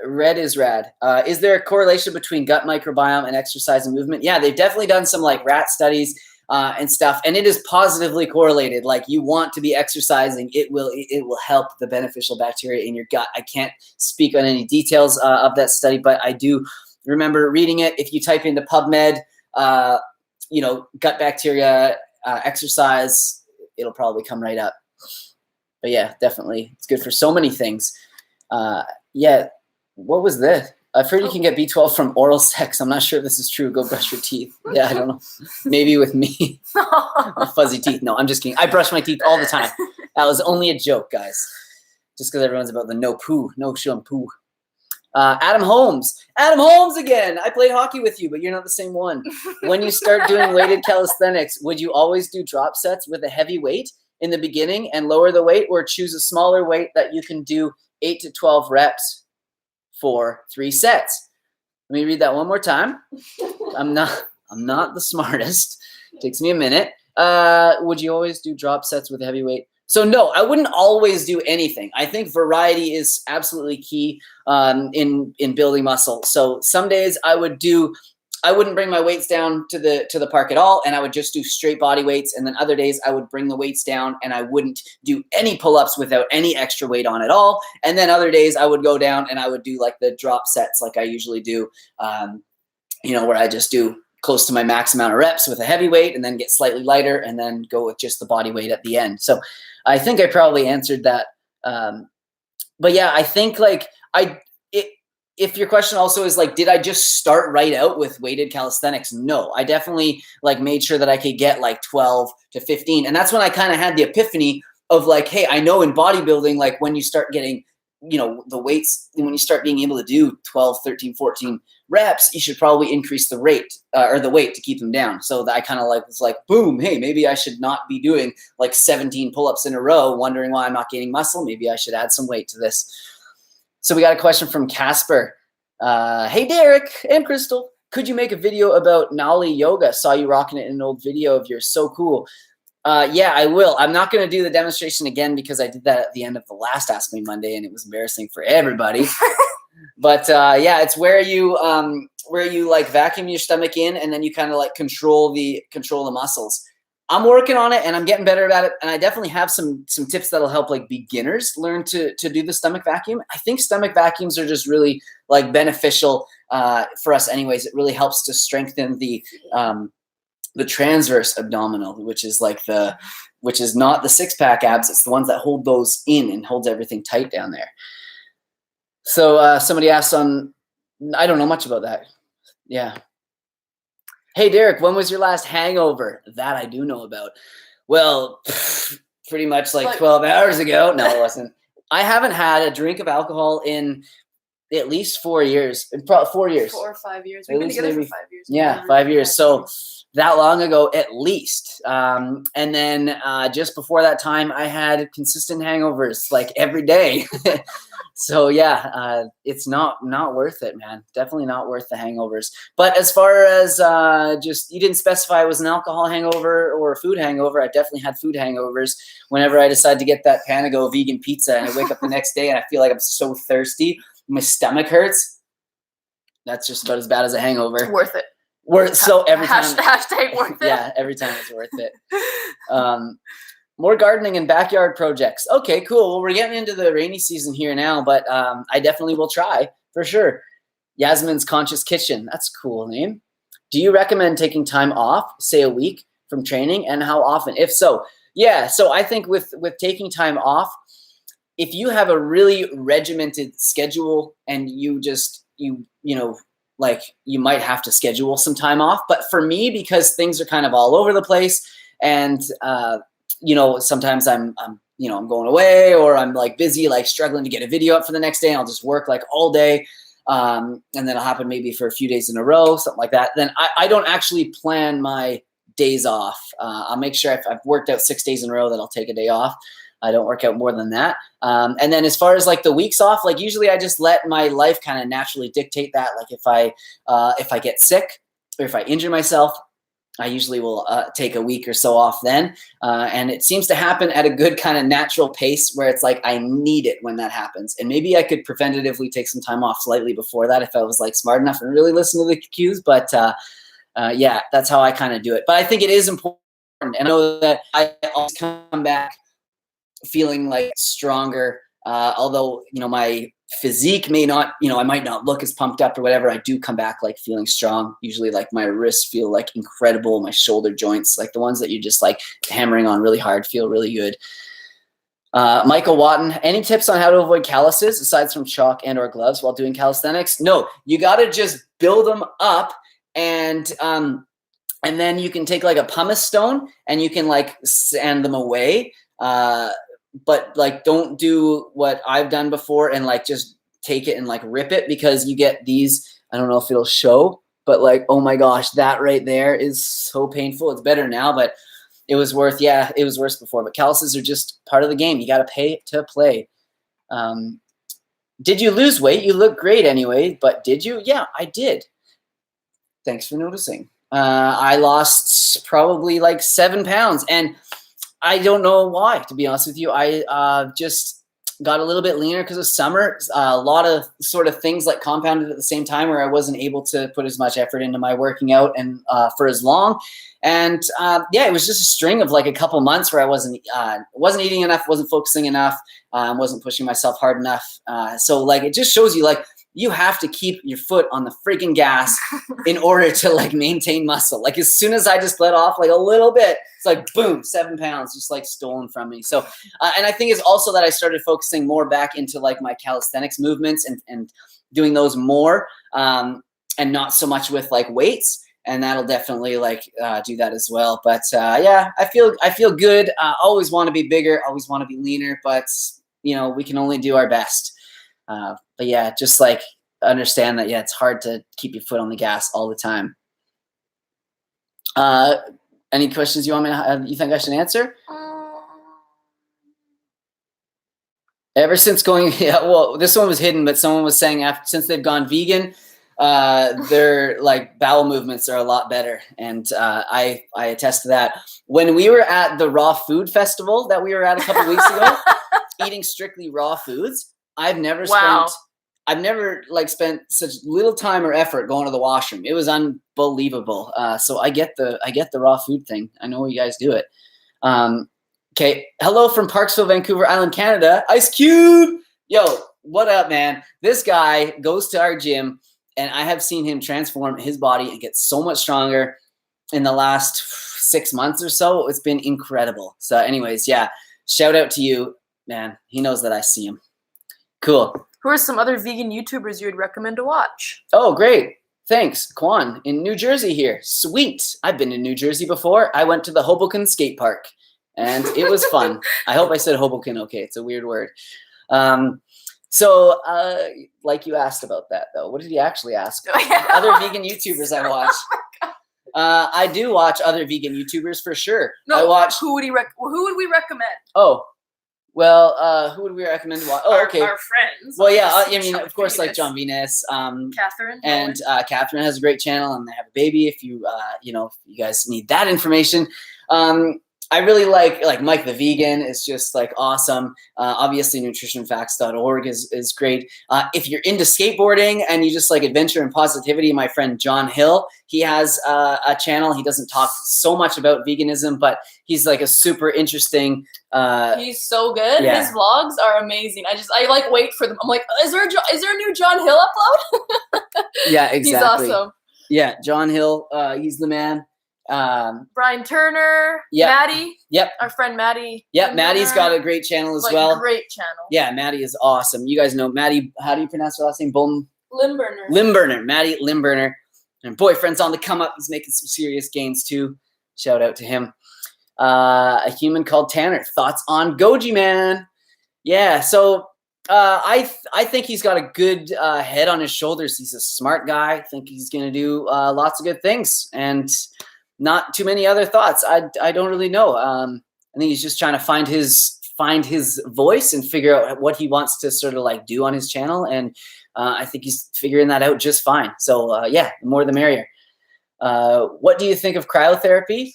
Red is rad. Is there a correlation between gut microbiome and exercise and movement? Yeah, they've definitely done some like rat studies and stuff, and it is positively correlated. Like you want to be exercising, it will help the beneficial bacteria in your gut. I can't speak on any details of that study, but I do remember reading it. If you type into PubMed, gut bacteria, exercise, it'll probably come right up. But yeah, definitely. It's good for so many things. Yeah, what was this? I've heard you can get B12 from oral sex. I'm not sure if this is true. Go brush your teeth. Yeah, I don't know. Maybe with me. My fuzzy teeth. No, I'm just kidding. I brush my teeth all the time. That was only a joke, guys. Just because everyone's about the no poo, no shampoo. Adam Holmes. Adam Holmes again. I played hockey with you, but you're not the same one. When you start doing weighted calisthenics, would you always do drop sets with a heavy weight in the beginning and lower the weight, or choose a smaller weight that you can do 8 to 12 reps for 3 sets? Let me read that one more time. I'm not the smartest. Takes me a minute. Would you always do drop sets with a heavy weight? So no, I wouldn't always do anything. I think variety is absolutely key in building muscle. So some days I wouldn't bring my weights down to the park at all, and I would just do straight body weights. And then other days I would bring the weights down and I wouldn't do any pull-ups without any extra weight on at all. And then other days I would go down and I would do like the drop sets like I usually do, where I just do close to my max amount of reps with a heavy weight and then get slightly lighter and then go with just the body weight at the end. So I think I probably answered that. But yeah, I think if your question also is like, did I just start right out with weighted calisthenics? No, I definitely made sure that I could get 12 to 15. And that's when I kind of had the epiphany of hey, I know in bodybuilding, when you start getting, the weights, when you start being able to do 12, 13, 14 reps, you should probably increase the rate or the weight to keep them down. So that I kind of was boom, hey, maybe I should not be doing 17 pull-ups in a row, wondering why I'm not gaining muscle. Maybe I should add some weight to this. So we got a question from Casper. Hey, Derek and Crystal, could you make a video about Nollie yoga? Saw you rocking it in an old video of yours. So cool. Yeah, I will. I'm not going to do the demonstration again because I did that at the end of the last Ask Me Monday and it was embarrassing for everybody. But yeah, it's where you vacuum your stomach in and then you kind of control the muscles. I'm working on it and I'm getting better at it. And I definitely have some tips that'll help beginners learn to do the stomach vacuum. I think stomach vacuums are just really beneficial for us anyways. It really helps to strengthen the transverse abdominal, which is which is not the 6-pack abs. It's the ones that hold those in and holds everything tight down there. So somebody asked I don't know much about that. Yeah. Hey, Derek, when was your last hangover? That I do know about. Well, pretty much 12 hours ago. No, it wasn't. I haven't had a drink of alcohol in at least 4 years. 4 years. 4 or 5 years. We've been together for 5 years. Yeah, 5 years. So that long ago, at least. And then just before that time, I had consistent hangovers every day. So yeah, it's not worth it, man. Definitely not worth the hangovers. But as far as you didn't specify it was an alcohol hangover or a food hangover. I definitely had food hangovers whenever I decide to get that Panago vegan pizza and I wake up the next day and I feel like I'm so thirsty. My stomach hurts. That's just about as bad as a hangover. Worth it. So every time. Hashtag worth it. Yeah, every time it's worth it. More gardening and backyard projects. Okay, cool. Well, we're getting into the rainy season here now, but I definitely will try for sure. Yasmin's Conscious Kitchen. That's a cool name. Do you recommend taking time off, say a week from training, and how often? If so, yeah. So I think with taking time off, if you have a really regimented schedule and you might have to schedule some time off. But for me, because things are kind of all over the place and sometimes I'm going away or I'm busy, struggling to get a video up for the next day and I'll just work all day. And then it'll happen maybe for a few days in a row, something like that. Then I don't actually plan my days off. I'll make sure if I've worked out 6 days in a row that I'll take a day off. I don't work out more than that. And then as far as the weeks off, usually I just let my life kind of naturally dictate that. If I get sick or if I injure myself, I usually will take a week or so off then. And it seems to happen at a good kind of natural pace where it's like I need it when that happens. And maybe I could preventatively take some time off slightly before that if I was like smart enough and really listen to the cues. But yeah, that's how I kind of do it. But I think it is important. And I know that I always come back feeling like stronger, although, you know, my physique may not, you know, I might not look as pumped up or whatever. I do come back like feeling strong. Usually like my wrists feel like incredible. My shoulder joints, like the ones that you just like hammering on really hard, feel really good. Michael Watton, any tips on how to avoid calluses aside from chalk and or gloves while doing calisthenics? No, you got to just build them up, and then you can take like a pumice stone and you can like sand them away. But like, don't do what I've done before and like just take it and like rip it, because you get these, I don't know if it'll show, but like, oh my gosh, that right there is so painful. It's better now, but it was worse before. But calluses are just part of the game. You got to pay to play. Did you lose weight? You look great anyway, but did you? Yeah, I did. Thanks for noticing. I lost probably like 7 pounds, and I don't know why, to be honest with you. I just got a little bit leaner because of summer. A lot of sort of things like compounded at the same time where I wasn't able to put as much effort into my working out and for as long. And yeah, it was just a string of like a couple months where I wasn't eating enough, wasn't focusing enough, wasn't pushing myself hard enough. So like, it just shows you like, you have to keep your foot on the freaking gas in order to like maintain muscle. Like as soon as I just let off like a little bit, it's like, boom, 7 pounds just like stolen from me. So, and I think it's also that I started focusing more back into like my calisthenics movements and doing those more and not so much with like weights. And that'll definitely like do that as well. But yeah, I feel good. Always want to be bigger, always want to be leaner, but you know, we can only do our best. But yeah, just like understand that, yeah, it's hard to keep your foot on the gas all the time. Any questions you want me to, you think I should answer? Ever since going, yeah, well, this one was hidden, but someone was saying since they've gone vegan, their like bowel movements are a lot better. And I attest to that. When we were at the raw food festival that we were at a couple weeks ago, eating strictly raw foods, I've never like spent such little time or effort going to the washroom. It was unbelievable. So I get the raw food thing. I know you guys do it. Okay. Hello from Parksville, Vancouver Island, Canada. Ice Cube. Yo, what up, man? This guy goes to our gym, and I have seen him transform his body and get so much stronger in the last 6 months or so. It's been incredible. So anyways, yeah, shout out to you, man. He knows that I see him. Cool. Who are some other vegan YouTubers you would recommend to watch? Oh, great. Thanks. Kwan in New Jersey here. Sweet. I've been in New Jersey before. I went to the Hoboken skate park, and it was fun. I hope I said Hoboken okay. It's a weird word. So like you asked about that, though. What did you actually ask? Other vegan YouTubers I watch. I do watch other vegan YouTubers for sure. No, I watch. Who would we recommend? Oh. Well, who would we recommend to watch? Oh, okay. Our friends. Well, yeah, I mean, of course, like John Venus, Catherine, and Catherine has a great channel, and they have a baby. If you, you know, if you guys need that information, I really like Mike the Vegan is just like awesome. Obviously, nutritionfacts.org is great. If you're into skateboarding and you just like adventure and positivity, my friend John Hill, he has a channel. He doesn't talk so much about veganism, but he's like a super interesting. He's so good. Yeah. His vlogs are amazing. I like wait for them. I'm like, is there a new John Hill upload? Yeah, exactly. He's awesome. Yeah, John Hill, he's the man. Brian Turner, yep. Maddie. Yep. Our friend Maddie. Yep, Maddie's got a great channel as well. Great channel. Yeah, Maddie is awesome. You guys know Maddie. How do you pronounce her last name? Limburner. Maddie Limburner. And boyfriend's on the come up. He's making some serious gains too. Shout out to him. A human called Tanner. Thoughts on Goji Man? Yeah, so I think he's got a good head on his shoulders. He's a smart guy. I think he's going to do lots of good things, and not too many other thoughts. I don't really know. I think he's just trying to find his voice and figure out what he wants to sort of like do on his channel, and I think he's figuring that out just fine. So yeah, the more the merrier. What do you think of cryotherapy?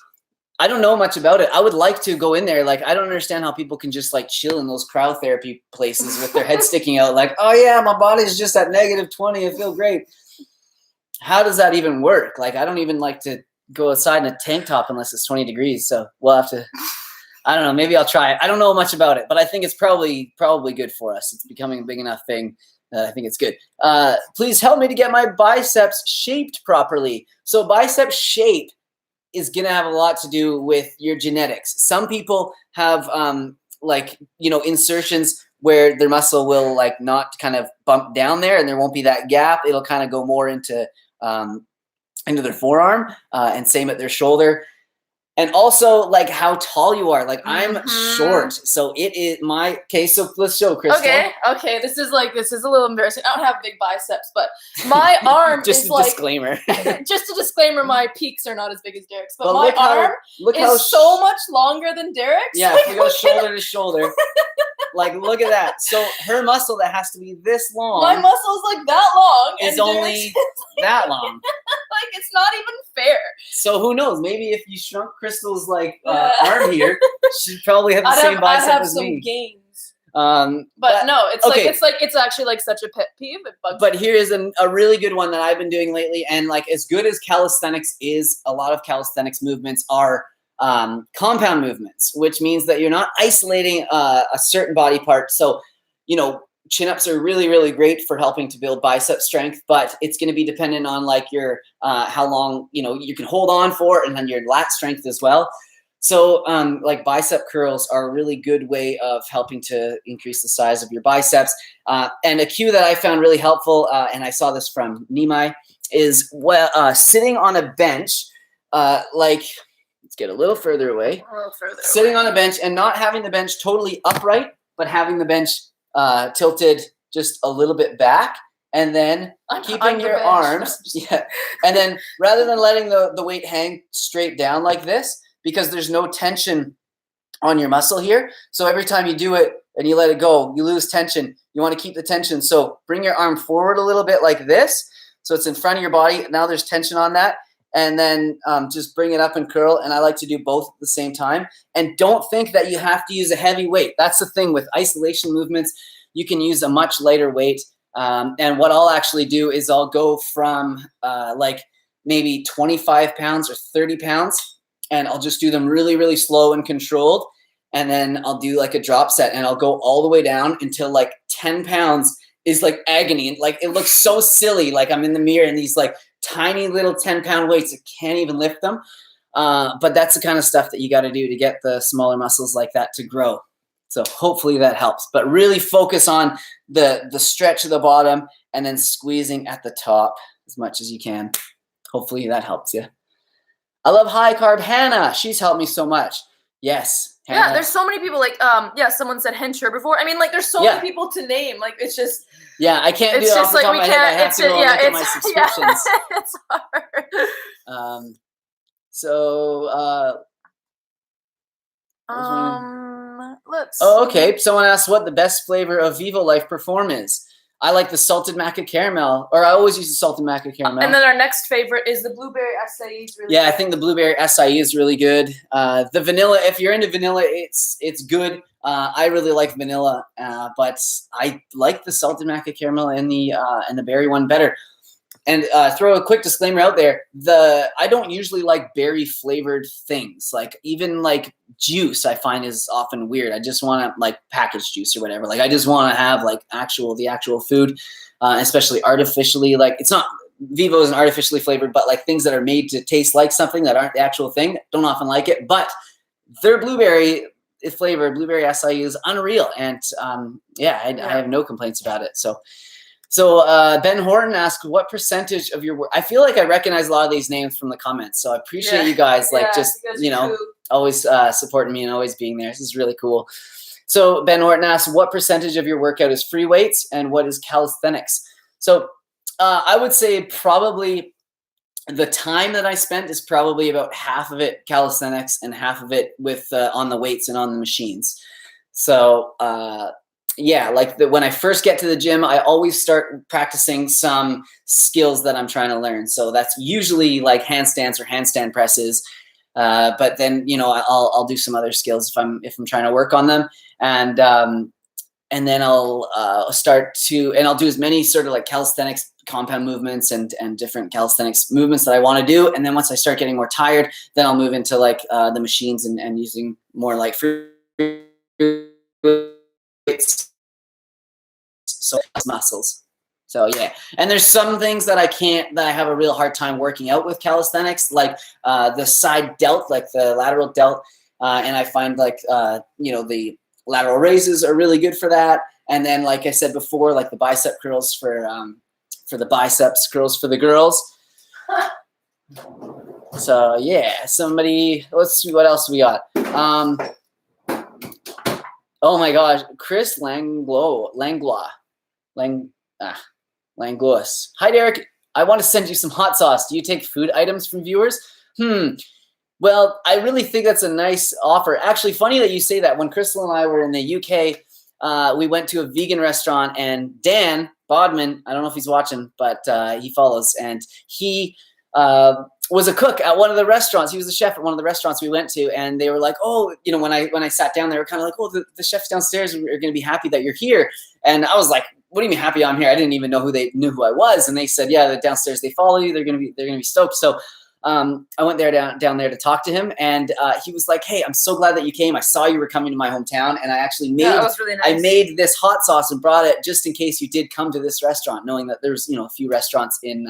I don't know much about it. I would like to go in there. Like, I don't understand how people can just like chill in those cryotherapy places with their head sticking out. Like, oh yeah, my body's just at -20. I feel great. How does that even work? Like, I don't even like to go outside in a tank top unless it's 20 degrees. So we'll have to, I don't know, maybe I'll try it. I don't know much about it, but I think it's probably good for us. It's becoming a big enough thing. I think it's good. Please help me to get my biceps shaped properly. So bicep shape is going to have a lot to do with your genetics. Some people have like, you know, insertions where their muscle will like not kind of bump down there and there won't be that gap. It'll kind of go more into their forearm and same at their shoulder. And also like how tall you are. Like I'm short. So it is my case. So let's show Crystal. Okay. This is a little embarrassing. I don't have big biceps, but my arm just is a disclaimer. Just a disclaimer, my peaks are not as big as Derek's, but my look arm is so much longer than Derek's. Yeah, if we go shoulder to shoulder. Like, look at that. So her muscle that has to be this long. My muscle's like that long. Is only that long. Like, it's not even fair. So who knows? Maybe if you shrunk Crystal's like arm here, she'd probably have the same bicep I'd have as some me. gains. But no, it's actually like such a pet peeve. It bugs but me. here is a really good one that I've been doing lately, and like as good as calisthenics is, a lot of calisthenics movements are compound movements, which means that you're not isolating a certain body part. So, you know, chin-ups are really, really great for helping to build bicep strength, but it's going to be dependent on like your how long, you know, you can hold on for, and then your lat strength as well. So like bicep curls are a really good way of helping to increase the size of your biceps. And a cue that I found really helpful, and I saw this from Nimai, is sitting on a bench, like, let's get a little further away. Sitting on a bench and not having the bench totally upright, but having the bench tilted just a little bit back, and then keeping your arms. Yeah. And then rather than letting the weight hang straight down like this, because there's no tension on your muscle here. So every time you do it and you let it go, you lose tension. You want to keep the tension. So bring your arm forward a little bit like this. So it's in front of your body. Now there's tension on that. And then just bring it up and curl. And I like to do both at the same time. And don't think that you have to use a heavy weight. That's the thing with isolation movements. You can use a much lighter weight. And what I'll actually do is I'll go from like maybe 25 pounds or 30 pounds. And I'll just do them really, really slow and controlled. And then I'll do like a drop set. And I'll go all the way down until like 10 pounds is like agony. And like it looks so silly. Like I'm in the mirror and these like tiny little 10-pound weights. I can't even lift them. But that's the kind of stuff that you got to do to get the smaller muscles like that to grow. So hopefully that helps. But really focus on the stretch of the bottom and then squeezing at the top as much as you can. Hopefully that helps you. I love high carb Hannah. She's helped me so much. Yes. Hannah. Yeah, there's so many people like someone said Hensher before. I mean, like there's so many people to name. Like it's just I can't do it off the top of my head. I have to go look at my subscriptions. Yeah, it's hard. Let's see. Okay. Someone asked what the best flavor of Vivo Life Perform is. I like the salted maca caramel, or I always use the salted maca caramel. And then our next favorite is the blueberry acai. Really good. I think the blueberry acai is really good. The vanilla, if you're into vanilla, it's good. I really like vanilla, but I like the salted maca caramel and the berry one better. And throw a quick disclaimer out there. I don't usually like berry flavored things. Like even like juice I find is often weird. I just want to like packaged juice or whatever. Like I just want to have like the actual food, especially artificially. Like it's not, Vivo isn't artificially flavored, but like things that are made to taste like something that aren't the actual thing, don't often like it. But their blueberry flavor, blueberry acai is unreal. And I have no complaints about it. So Ben Horton asked, what percentage of your work? I feel like I recognize a lot of these names from the comments. So I appreciate you guys, like just, always supporting me and always being there. This is really cool. So Ben Horton asked, what percentage of your workout is free weights and what is calisthenics? So I would say probably the time that I spent is probably about half of it calisthenics and half of it with on the weights and on the machines. So yeah, like when I first get to the gym, I always start practicing some skills that I'm trying to learn. So that's usually like handstands or handstand presses. But then, I'll do some other skills if I'm trying to work on them. And then I'll I'll do as many sort of like calisthenics compound movements and different calisthenics movements that I want to do. And then once I start getting more tired, then I'll move into like the machines and using more like free weights, so muscles. So yeah, and there's some things that I have a real hard time working out with calisthenics, like the side delt, like the lateral delt, and I find like the lateral raises are really good for that. And then, like I said before, like the bicep curls for the biceps, curls for the girls. So yeah, let's see what else we got. Oh my gosh, Chris Langlois. Hi, Derek. I want to send you some hot sauce. Do you take food items from viewers? Well, I really think that's a nice offer. Actually, funny that you say that. When Crystal and I were in the UK, we went to a vegan restaurant, and Dan Bodman, I don't know if he's watching, but he follows, and he was a cook at one of the restaurants. He was a chef at one of the restaurants we went to, and they were like, oh, when I sat down, they were kind of like, oh, the chefs downstairs are going to be happy that you're here. And I was like, what do you mean happy I'm here? I didn't even know who I was. And they said, yeah, the downstairs, they follow you. They're going to be stoked. So I went down there to talk to him, and he was like, hey, I'm so glad that you came. I saw you were coming to my hometown, and I actually that was really nice. I made this hot sauce and brought it just in case you did come to this restaurant, knowing that there's, a few restaurants in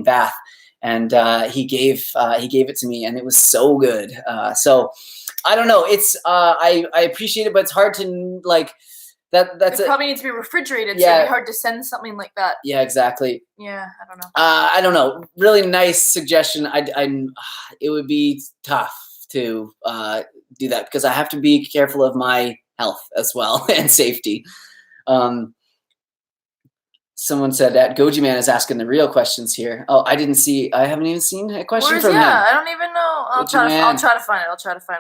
Bath. And he gave it to me, and it was so good. So I don't know. It's I appreciate it, but it's hard to like that's it probably needs to be refrigerated. Yeah. So it'd be hard to send something like that. Yeah, exactly. Yeah, I don't know. I don't know. Really nice suggestion. It would be tough to do that because I have to be careful of my health as well and safety. Someone said that Goji Man is asking the real questions here. Oh, I haven't even seen a question from him. Yeah, I don't even know. I'll try to find it.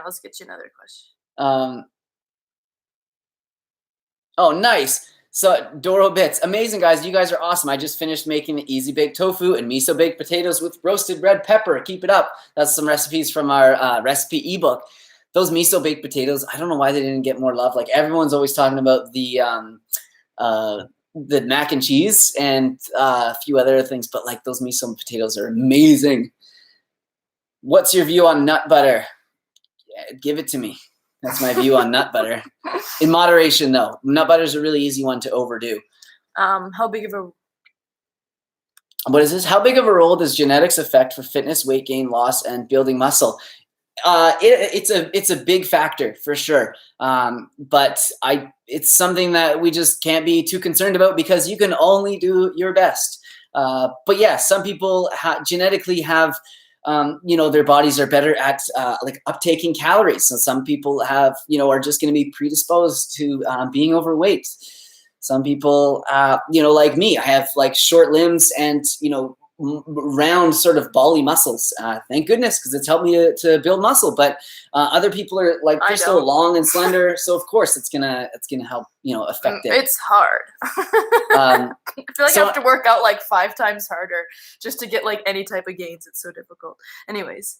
Let's get you another question. Oh, nice. So Doro Bits, amazing guys. You guys are awesome. I just finished making the easy baked tofu and miso baked potatoes with roasted red pepper. Keep it up. That's some recipes from our recipe ebook. Those miso baked potatoes, I don't know why they didn't get more love. Like everyone's always talking about the mac and cheese and a few other things, but like those miso potatoes are amazing. What's your view on nut butter? Yeah, give it to me. That's my view on nut butter. In moderation, though. Nut butter is a really easy one to overdo. How big of a role does genetics affect for fitness, weight gain, loss, and building muscle? It's a big factor for sure. But it's something that we just can't be too concerned about because you can only do your best. But yeah, some people genetically have, their bodies are better at like uptaking calories. So some people have, are just going to be predisposed to being overweight. Some people, like me, I have like short limbs and, round sort of bally muscles. Thank goodness, because it's helped me to build muscle. But other people are like Crystal, long and slender, so of course it's gonna help affect it. It's hard. I feel like I have to work out like 5 times harder just to get like any type of gains. It's so difficult. Anyways,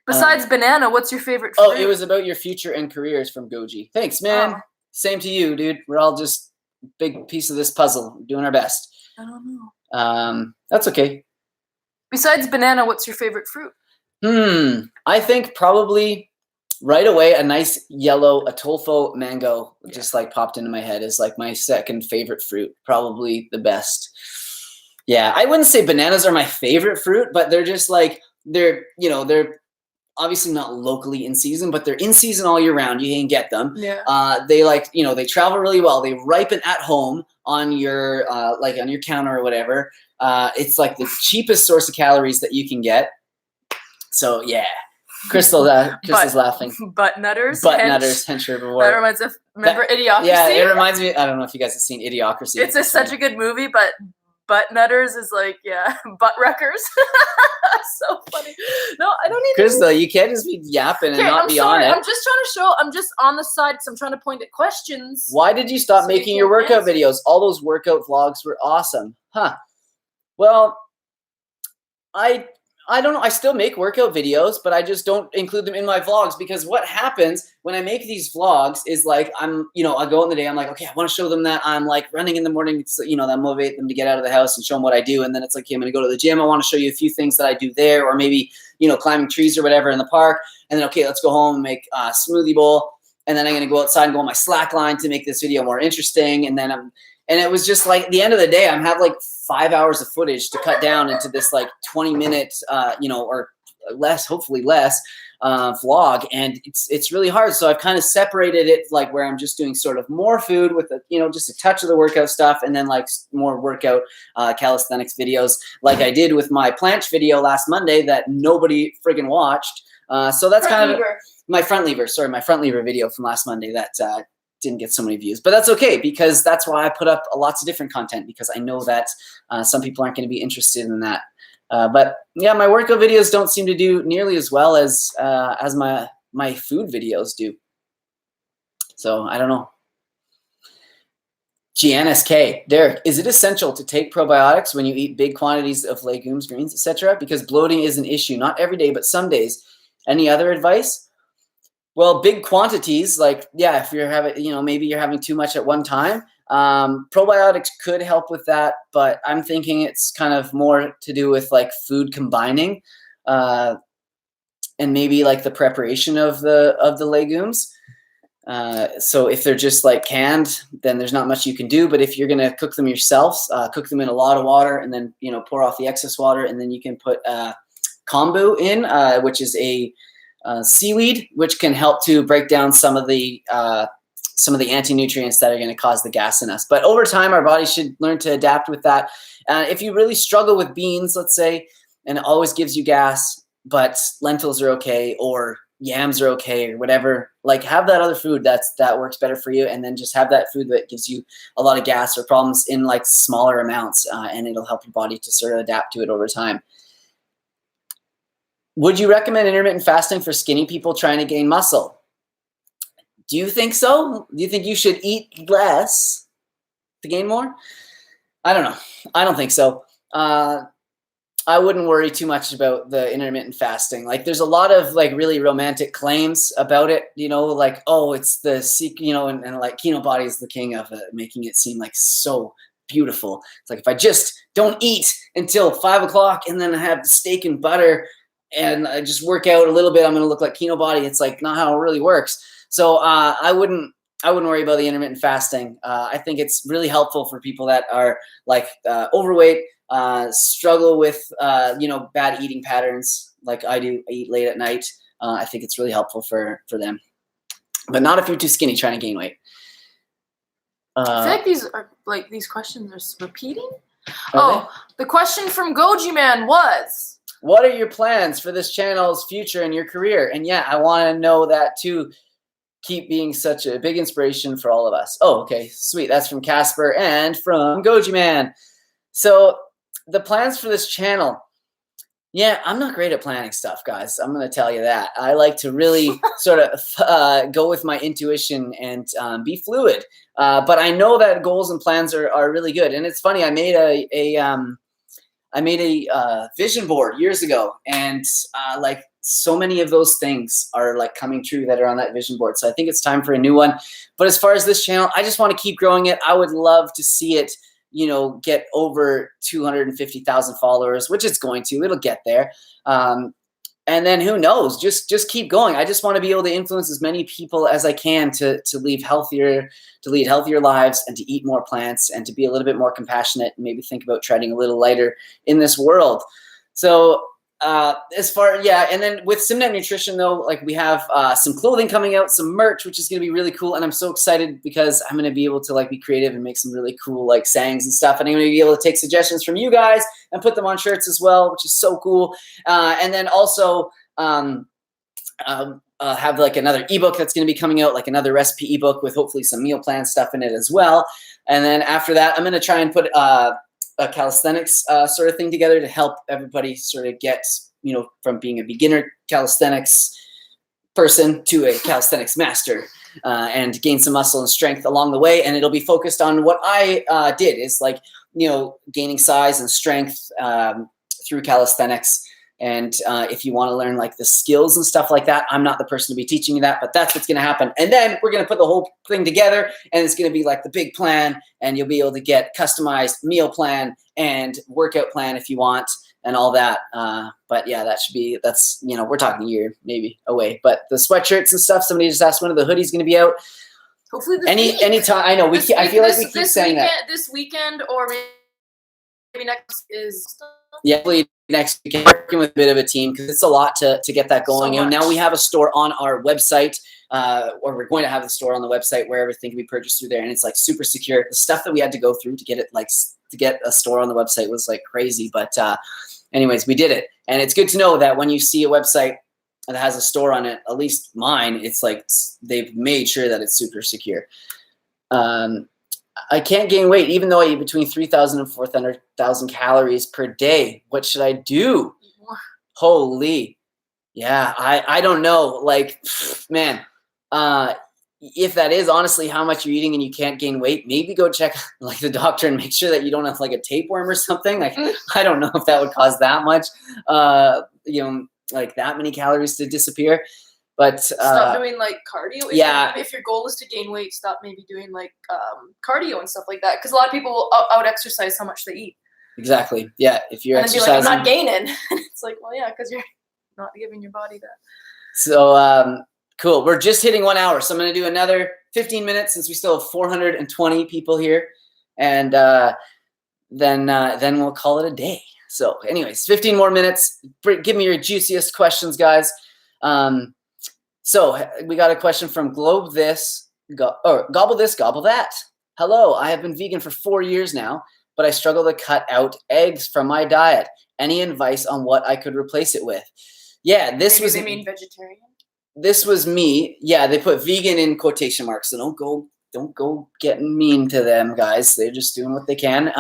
besides banana, what's your favorite fruit? Oh, it was about your future and careers from Goji. Thanks, man. Same to you, dude. We're all just a big piece of this puzzle. We're doing our best. I don't know. That's okay. Besides banana, what's your favorite fruit? I think probably right away a nice yellow Atolfo mango just like popped into my head is like my second favorite fruit. Probably the best. Yeah, I wouldn't say bananas are my favorite fruit, but they're just like they're obviously not locally in season, but they're in season all year round. You can get them. Yeah. They they travel really well. They ripen at home on your on your counter or whatever. It's like the cheapest source of calories that you can get. So yeah, Crystal's laughing. Butt nutters. Hench herbivore. That reminds me of, remember Idiocracy? Yeah, it reminds me. I don't know if you guys have seen Idiocracy. It's such a good movie, but butt nutters is like, yeah, butt wreckers. So funny. No, I don't even. Chris, though, you can't just be yapping and not be on it. I'm just trying to show. I'm just on the side because I'm trying to point at questions. Why did you stop making your workout videos? All those workout vlogs were awesome. Huh. Well, I don't know. I still make workout videos, but I just don't include them in my vlogs because what happens when I make these vlogs is like I go in the day. I'm like, okay, I want to show them that I'm like running in the morning. So, that motivate them to get out of the house and show them what I do. And then it's like, okay, I'm going to go to the gym. I want to show you a few things that I do there, or maybe climbing trees or whatever in the park. And then okay, let's go home and make a smoothie bowl. And then I'm going to go outside and go on my slack line to make this video more interesting. And it was just like at the end of the day, I'm have like 5 hours of footage to cut down into this like 20-minute, or less, hopefully less, vlog. And it's really hard. So I've kind of separated it like where I'm just doing sort of more food with just a touch of the workout stuff, and then like more workout calisthenics videos like I did with my planche video last Monday that nobody friggin' watched. So that's kind of my front lever video from last Monday that didn't get so many views, but that's okay because that's why I put up lots of different content, because I know that some people aren't going to be interested in that. But yeah, my workout videos don't seem to do nearly as well as my food videos do. So I don't know. GNSK, Derek, is it essential to take probiotics when you eat big quantities of legumes, greens, etc.? Because bloating is an issue, not every day, but some days. Any other advice? Well, big quantities, like, yeah, if you're having, maybe you're having too much at one time, probiotics could help with that, but I'm thinking it's kind of more to do with like food combining, and maybe like the preparation of the legumes. So if they're just like canned, then there's not much you can do. But if you're going to cook them yourself, cook them in a lot of water and then, pour off the excess water, and then you can put kombu in, which is a seaweed, which can help to break down some of the anti-nutrients that are going to cause the gas in us. But over time, our body should learn to adapt with that. If you really struggle with beans, let's say, and it always gives you gas, but lentils are okay, or yams are okay, or whatever, like have that other food that works better for you, and then just have that food that gives you a lot of gas or problems in like smaller amounts, and it'll help your body to sort of adapt to it over time. Would you recommend intermittent fasting for skinny people trying to gain muscle? Do you think so? Do you think you should eat less to gain more? I don't know. I don't think so. I wouldn't worry too much about the intermittent fasting. Like there's a lot of like really romantic claims about it, like, oh, it's the secret, and like Keto Body is the king of it, making it seem like so beautiful. It's like, if I just don't eat until 5 o'clock and then I have steak and butter and I just work out a little bit, I'm going to look like Keto Body. It's like not how it really works. So I wouldn't worry about the intermittent fasting. I think it's really helpful for people that are like overweight, struggle with bad eating patterns like I do. I eat late at night. I think it's really helpful for them, but not if you're too skinny trying to gain weight. I feel like these questions are repeating. The question from Goji Man was, what are your plans for this channel's future and your career? And yeah, I want to know that too. Keep being such a big inspiration for all of us. Oh, okay, sweet. That's from Casper and from Goji Man. So the plans for this channel. Yeah, I'm not great at planning stuff, guys. I'm going to tell you that. I like to really sort of go with my intuition and be fluid. But I know that goals and plans are really good. And it's funny, I made a vision board years ago, and like so many of those things are like coming true that are on that vision board. So I think it's time for a new one. But as far as this channel, I just want to keep growing it. I would love to see it, get over 250,000 followers, which it's going to. It'll get there. And then who knows? Just keep going. I just want to be able to influence as many people as I can to lead healthier lives, and to eat more plants, and to be a little bit more compassionate, and maybe think about treading a little lighter in this world. So and then with Simnett Nutrition though, like we have some clothing coming out, some merch, which is going to be really cool. And I'm so excited because I'm going to be able to like be creative and make some really cool like sayings and stuff. And I'm going to be able to take suggestions from you guys and put them on shirts as well, which is so cool. And then also have like another ebook that's going to be coming out, like another recipe ebook with hopefully some meal plan stuff in it as well. And then after that, I'm going to try and put a calisthenics sort of thing together to help everybody sort of get, from being a beginner calisthenics person to a calisthenics master, and gain some muscle and strength along the way. And it'll be focused on what I did, is like, gaining size and strength through calisthenics. And if you want to learn like the skills and stuff like that, I'm not the person to be teaching you that, but that's what's going to happen. And then we're going to put the whole thing together, and it's going to be like the big plan, and you'll be able to get customized meal plan and workout plan if you want, and all that. But yeah, that's, we're talking a year maybe away. But the sweatshirts and stuff, somebody just asked when are the hoodies going to be out. Hopefully anytime. I know I feel like we keep saying that. This weekend, or maybe next is. Yeah, next weekend, working with a bit of a team, because it's a lot to get that going. So and now we have a store on our website, or we're going to have the store on the website where everything can be purchased through there, and it's like super secure. The stuff that we had to go through to get it, like to get a store on the website, was like crazy. But anyways, we did it, and it's good to know that when you see a website that has a store on it, at least mine, it's like they've made sure that it's super secure. I can't gain weight even though I eat between 3,000 and 400,000 calories per day. What should I do? Holy. Yeah, I don't know. Like, man, if that is honestly how much you're eating and you can't gain weight, maybe go check like the doctor and make sure that you don't have like a tapeworm or something. Like, I don't know if that would cause that much, like that many calories to disappear. But stop doing like cardio. If your goal is to gain weight, stop maybe doing like cardio and stuff like that. Because a lot of people will out exercise how much they eat. Exactly. Yeah. If you're exercising, like, I'm not gaining. It's like, well, yeah, because you're not giving your body that. So cool. We're just hitting 1 hour, so I'm going to do another 15 minutes since we still have 420 people here, and then we'll call it a day. So, anyways, 15 more minutes. Give me your juiciest questions, guys. So we got a question from Gobble This, Gobble That. Hello, I have been vegan for 4 years now, but I struggle to cut out eggs from my diet. Any advice on what I could replace it with? Yeah, They mean vegetarian? This was me. Yeah, they put vegan in quotation marks, so don't go getting mean to them, guys. They're just doing what they can.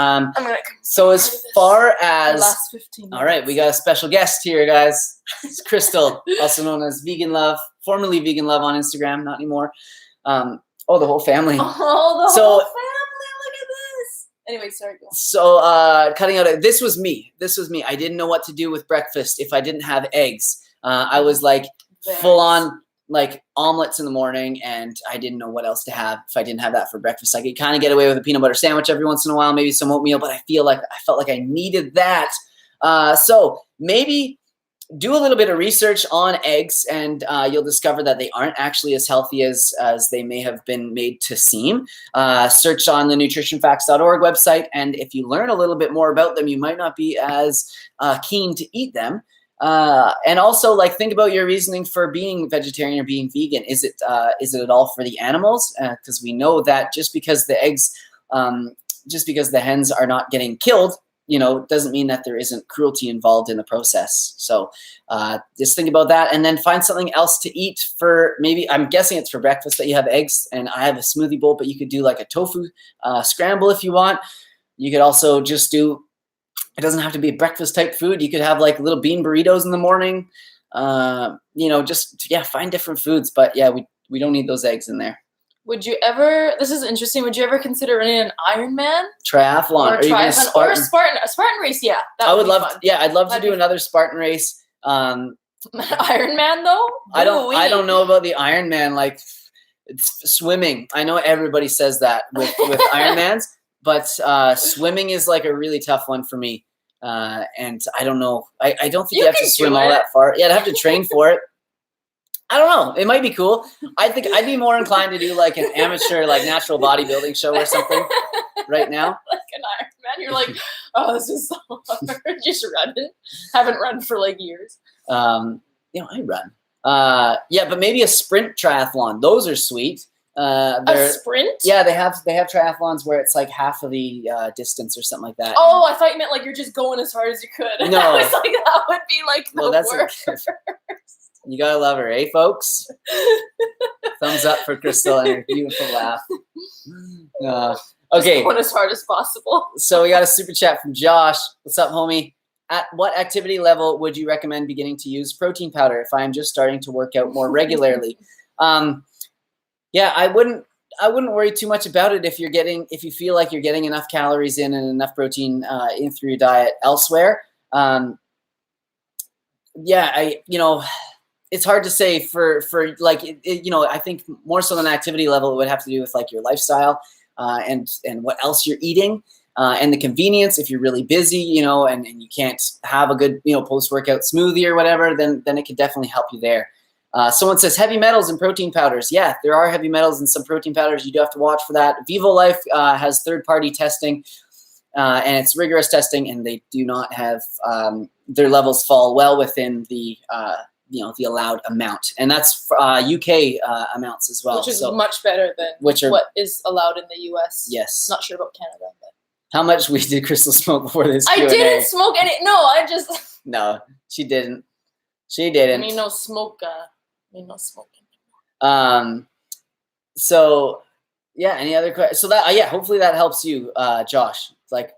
So as far as last 15 minutes. All right, we got a special guest here, guys. It's Crystal, also known as Vegan Love, formerly Vegan Love on Instagram, not anymore. The whole family. Whole family. Look at this. Anyway, sorry. Go on. So cutting out. This was me. I didn't know what to do with breakfast if I didn't have eggs. I was like full on like omelets in the morning, and I didn't know what else to have if I didn't have that for breakfast. I could kind of get away with a peanut butter sandwich every once in a while, maybe some oatmeal, but I felt like I needed that. So maybe do a little bit of research on eggs, and you'll discover that they aren't actually as healthy as they may have been made to seem. Search on the nutritionfacts.org website, and if you learn a little bit more about them, you might not be as keen to eat them. And also, like, think about your reasoning for being vegetarian or being vegan. Is it at all for the animals? Because we know that just because the eggs, just because the hens are not getting killed, doesn't mean that there isn't cruelty involved in the process. So just think about that, and then find something else to eat for maybe, I'm guessing it's for breakfast that you have eggs, and I have a smoothie bowl, but you could do like a tofu scramble if you want. You could also just do, it doesn't have to be breakfast type food. You could have like little bean burritos in the morning. Find different foods, but yeah, we don't need those eggs in there. Would you ever, this is interesting, would you ever consider running an Ironman? Triathlon. Or a Spartan race, yeah. I would love to, yeah, I'd love to do another Spartan race. Ironman though? I don't know about the Ironman, like it's swimming. I know everybody says that with Ironmans, but swimming is like a really tough one for me. And I don't know. I don't think you have to swim all that far. Yeah, I'd have to train for it. I don't know. It might be cool. I think I'd be more inclined to do like an amateur, like natural bodybuilding show or something right now. Like an Ironman. You're like, oh, this is so hard. Just running. Haven't run for like years. I run. But maybe a sprint triathlon. Those are sweet. A sprint? Yeah, they have triathlons where it's like half of the distance or something like that. Oh, I thought you meant like you're just going as hard as you could. No. I was like, that would be like the worst. You gotta love her, eh, folks? Thumbs up for Crystal and her beautiful laugh. Okay. Just going as hard as possible. So we got a super chat from Josh. What's up, homie? At what activity level would you recommend beginning to use protein powder if I'm just starting to work out more regularly? Yeah, I wouldn't worry too much about it if you feel like you're getting enough calories in and enough protein in through your diet elsewhere. Yeah, it's hard to say for like, I think more so than activity level, it would have to do with like your lifestyle and what else you're eating. And the convenience, if you're really busy, and you can't have a good, post-workout smoothie or whatever, then it could definitely help you there. Someone says heavy metals and protein powders. Yeah, there are heavy metals in some protein powders. You do have to watch for that. Vivo Life has third-party testing, and it's rigorous testing, and they do not have their levels fall well within the the allowed amount, and that's UK amounts as well. Which is much better than what is allowed in the US. Yes. Not sure about Canada, but. How much weed did Crystal smoke before this Q&A? I didn't smoke any. No, I just. No, she didn't. She didn't. I mean, no smoke. No smoking. So, yeah. Any other questions? So that hopefully that helps you, Josh. Like,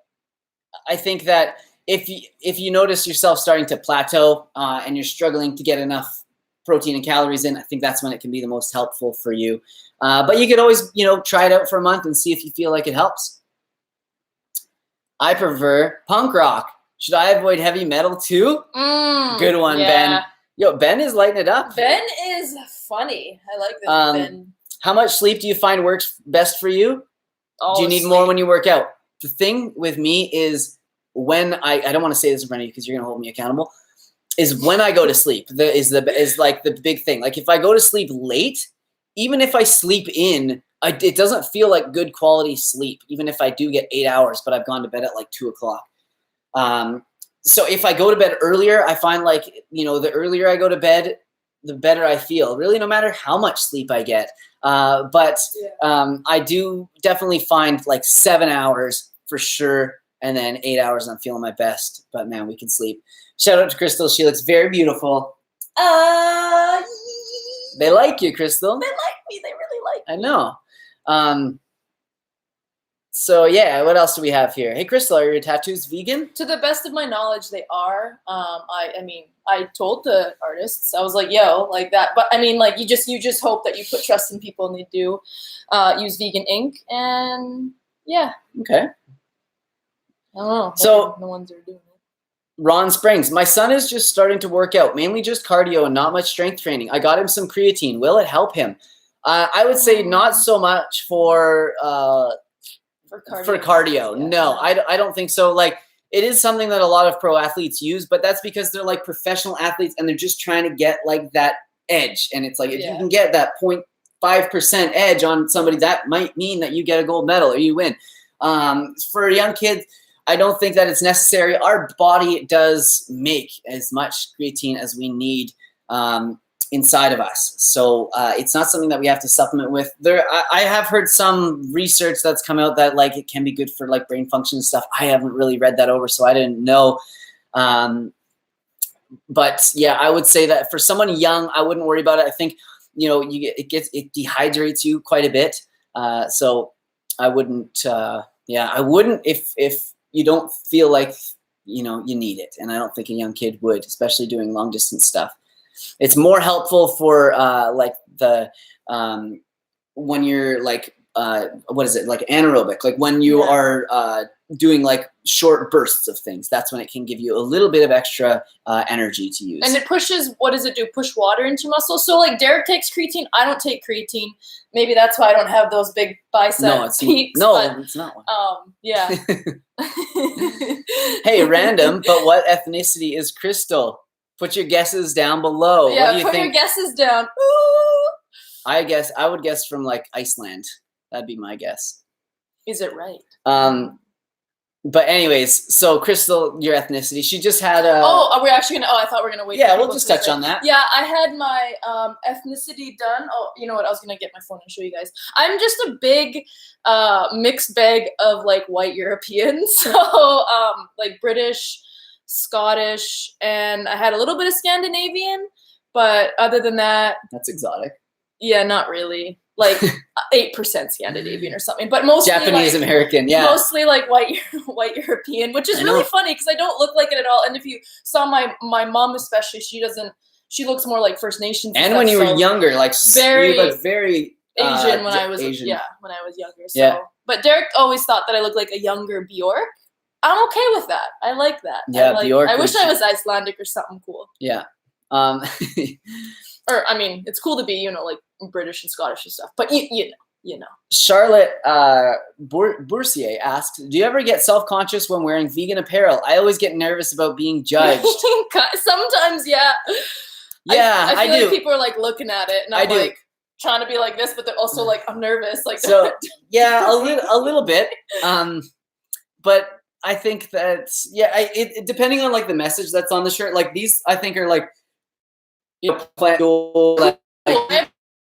I think that if you notice yourself starting to plateau and you're struggling to get enough protein and calories in, I think that's when it can be the most helpful for you. But you could always try it out for a month and see if you feel like it helps. I prefer punk rock. Should I avoid heavy metal too? Good one, yeah. Ben. Yo, Ben is lighting it up. Ben is funny. I like that. Ben. How much sleep do you find works best for you? Do you need more when you work out? The thing with me is when I don't want to say this in front of you because you're gonna hold me accountable. Is when I go to sleep. Is like the big thing. Like if I go to sleep late, even if I sleep in. It doesn't feel like good quality sleep, even if I do get 8 hours, but I've gone to bed at like 2 o'clock. So if I go to bed earlier, I find like, the earlier I go to bed, the better I feel, really, no matter how much sleep I get. But I do definitely find like 7 hours for sure. And then 8 hours, I'm feeling my best. But man, we can sleep. Shout out to Crystal. She looks very beautiful. They like you, Crystal. They like me. They really like me. I know. So yeah, what else do we have here? Hey, Crystal, are your tattoos vegan? To the best of my knowledge, they are. I told the artists, I was like, yo, like that. But I mean, like you just hope that you put trust in people and they do use vegan ink. And yeah. Okay. I don't know. So the ones are doing it. Ron Springs, my son is just starting to work out, mainly just cardio and not much strength training. I got him some creatine. Will it help him? I would say not so much for cardio. Yeah. No, I don't think so. Like it is something that a lot of pro athletes use, but that's because they're like professional athletes and they're just trying to get like that edge. And it's like, if you can get that 0.5% edge on somebody, that might mean that you get a gold medal or you win. For young kids, I don't think that it's necessary. Our body does make as much creatine as we need inside of us. So it's not something that we have to supplement with. I have heard some research that's come out that like it can be good for like brain function and stuff. I haven't really read that over, so I didn't know. But yeah, I would say that for someone young, I wouldn't worry about it. I think, it dehydrates you quite a bit. So I wouldn't, I wouldn't if you don't feel like, you need it. And I don't think a young kid would, especially doing long distance stuff. It's more helpful for like the when you're like what is it, like anaerobic, like when you are doing like short bursts of things. That's when it can give you a little bit of extra energy to use. And it pushes, what does it do? Push water into muscle. So like Derek takes creatine. I don't take creatine. Maybe that's why I don't have those big bicep peaks. It's not one. Yeah. Hey, random, but what ethnicity is Crystal? Put your guesses down below. Yeah, what do you put think? your guesses down. Ooh. I would guess from like Iceland. That'd be my guess. Is it right? But anyways, so Crystal, your ethnicity. She just had a. Oh, are we actually gonna? Oh, I thought we were gonna wait. Yeah, we'll just touch on that. Yeah, I had my ethnicity done. Oh, you know what? I was gonna get my phone and show you guys. I'm just a big mixed bag of like white Europeans. So like British, Scottish, and I had a little bit of Scandinavian. But other than that, that's exotic. Yeah, not really. like 8% Scandinavian or something, but mostly Japanese like, American, yeah. mostly like white European, which is really funny because I don't look like it at all. And if you saw my mom especially, she looks more like First Nations. And when you were younger, like very you look very Asian when I was Asian. when I was younger. So but Derek always thought that I looked like a younger Bjork. I'm okay with that. I like that. Yeah, Bjork. I wish I was Icelandic or something cool. Yeah. Or I mean, it's cool to be, like British and Scottish and stuff. But you know. Charlotte Boursier asks, do you ever get self-conscious when wearing vegan apparel? I always get nervous about being judged. Sometimes, yeah. Yeah, I feel like people are like looking at it, and I'm like trying to be like this, but they're also like, I'm nervous. Like, so yeah, a little bit. But I think that's it depending on like the message that's on the shirt. Like these, I think are like, plant like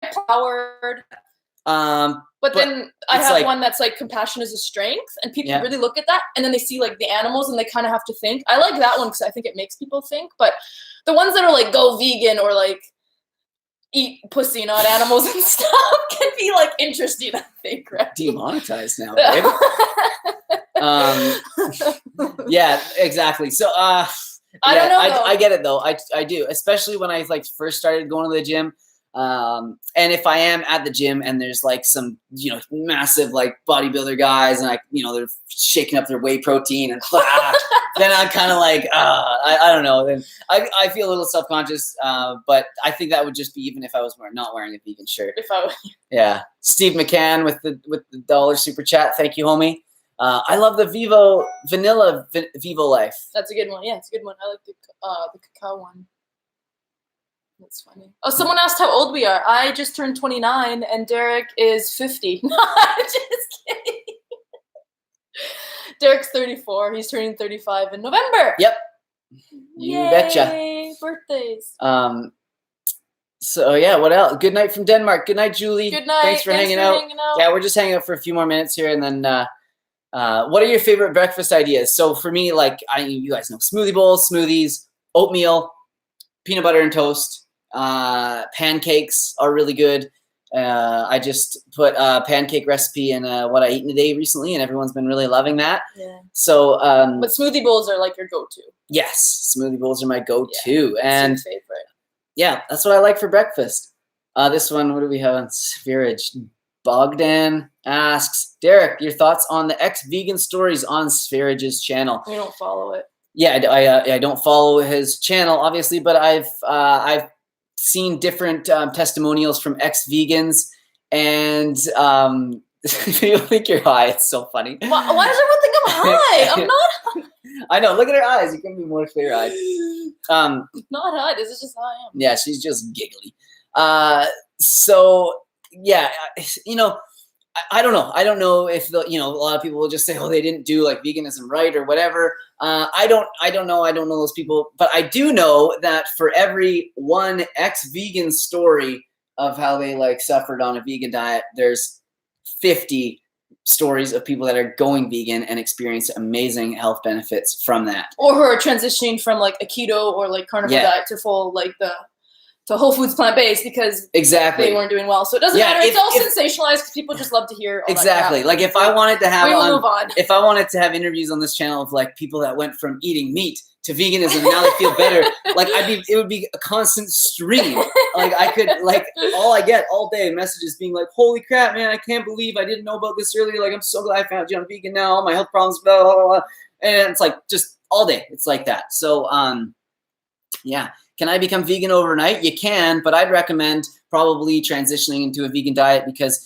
empowered. But then I have one that's like compassion is a strength, and people really look at that, and then they see like the animals, and they kind of have to think. I like that one because I think it makes people think. But the ones that are like go vegan or like eat pussy, not animals and stuff, can be like interesting. I think, right? Demonetized now, babe. Yeah, exactly. So I don't know. I get it though. I do, especially when I like first started going to the gym. And if I am at the gym and there's like some, massive like bodybuilder guys and they're shaking up their whey protein and then I'm kind of like, I don't know. Then I feel a little self-conscious. But I think that would just be even if I was not wearing a vegan shirt. Yeah. Steve McCann with the $1 super chat. Thank you, homie. I love the vanilla Vivo Life. That's a good one. Yeah, it's a good one. I like the cacao one. That's funny. Oh, someone asked how old we are. I just turned 29 and Derek is 50. No, I'm just kidding. Derek's 34. He's turning 35 in November. Yep. You betcha. Birthdays. So yeah, what else? Good night from Denmark. Good night, Julie. Good night. Thanks for hanging out. Yeah, we're just hanging out for a few more minutes here, and then what are your favorite breakfast ideas? So for me, like you guys know, smoothie bowls, smoothies, oatmeal, peanut butter and toast. Pancakes are really good. I just put a pancake recipe in what I eat in a day recently, and everyone's been really loving that. Yeah. So, but smoothie bowls are like your go-to. Yes, smoothie bowls are my go-to, and your favorite. Yeah, that's what I like for breakfast. This one, what do we have on Spherage? Bogdan asks, Derek, your thoughts on the ex-vegan stories on Spherage's channel? We don't follow it. Yeah, I don't follow his channel, obviously, but I've seen different testimonials from ex-vegans, and you think you're high. It's so funny. Why does everyone think I'm high? I'm not. I know. Look at her eyes. You can be more clear-eyed. Not high. This is just how I am. Yeah, she's just giggly. So yeah, I don't know. I don't know if a lot of people will just say, oh, they didn't do like veganism right or whatever. I don't know. I don't know those people, but I do know that for every one ex-vegan story of how they like suffered on a vegan diet, there's 50 stories of people that are going vegan and experience amazing health benefits from that. Or who are transitioning from like a keto or like carnivore diet to full to Whole Foods plant-based because they weren't doing well. So it doesn't matter. It's all sensationalized because people just love to hear all exactly. That like if I wanted to have move on. If I wanted to have interviews on this channel of like people that went from eating meat to veganism and now they feel better, like it would be a constant stream. Like I could all I get all day messages being like, holy crap, man, I can't believe I didn't know about this earlier. Like I'm so glad I found you on vegan now. All my health problems, blah, blah, blah, blah. And it's like just all day. It's like that. So yeah. Can I become vegan overnight? You can, but I'd recommend probably transitioning into a vegan diet because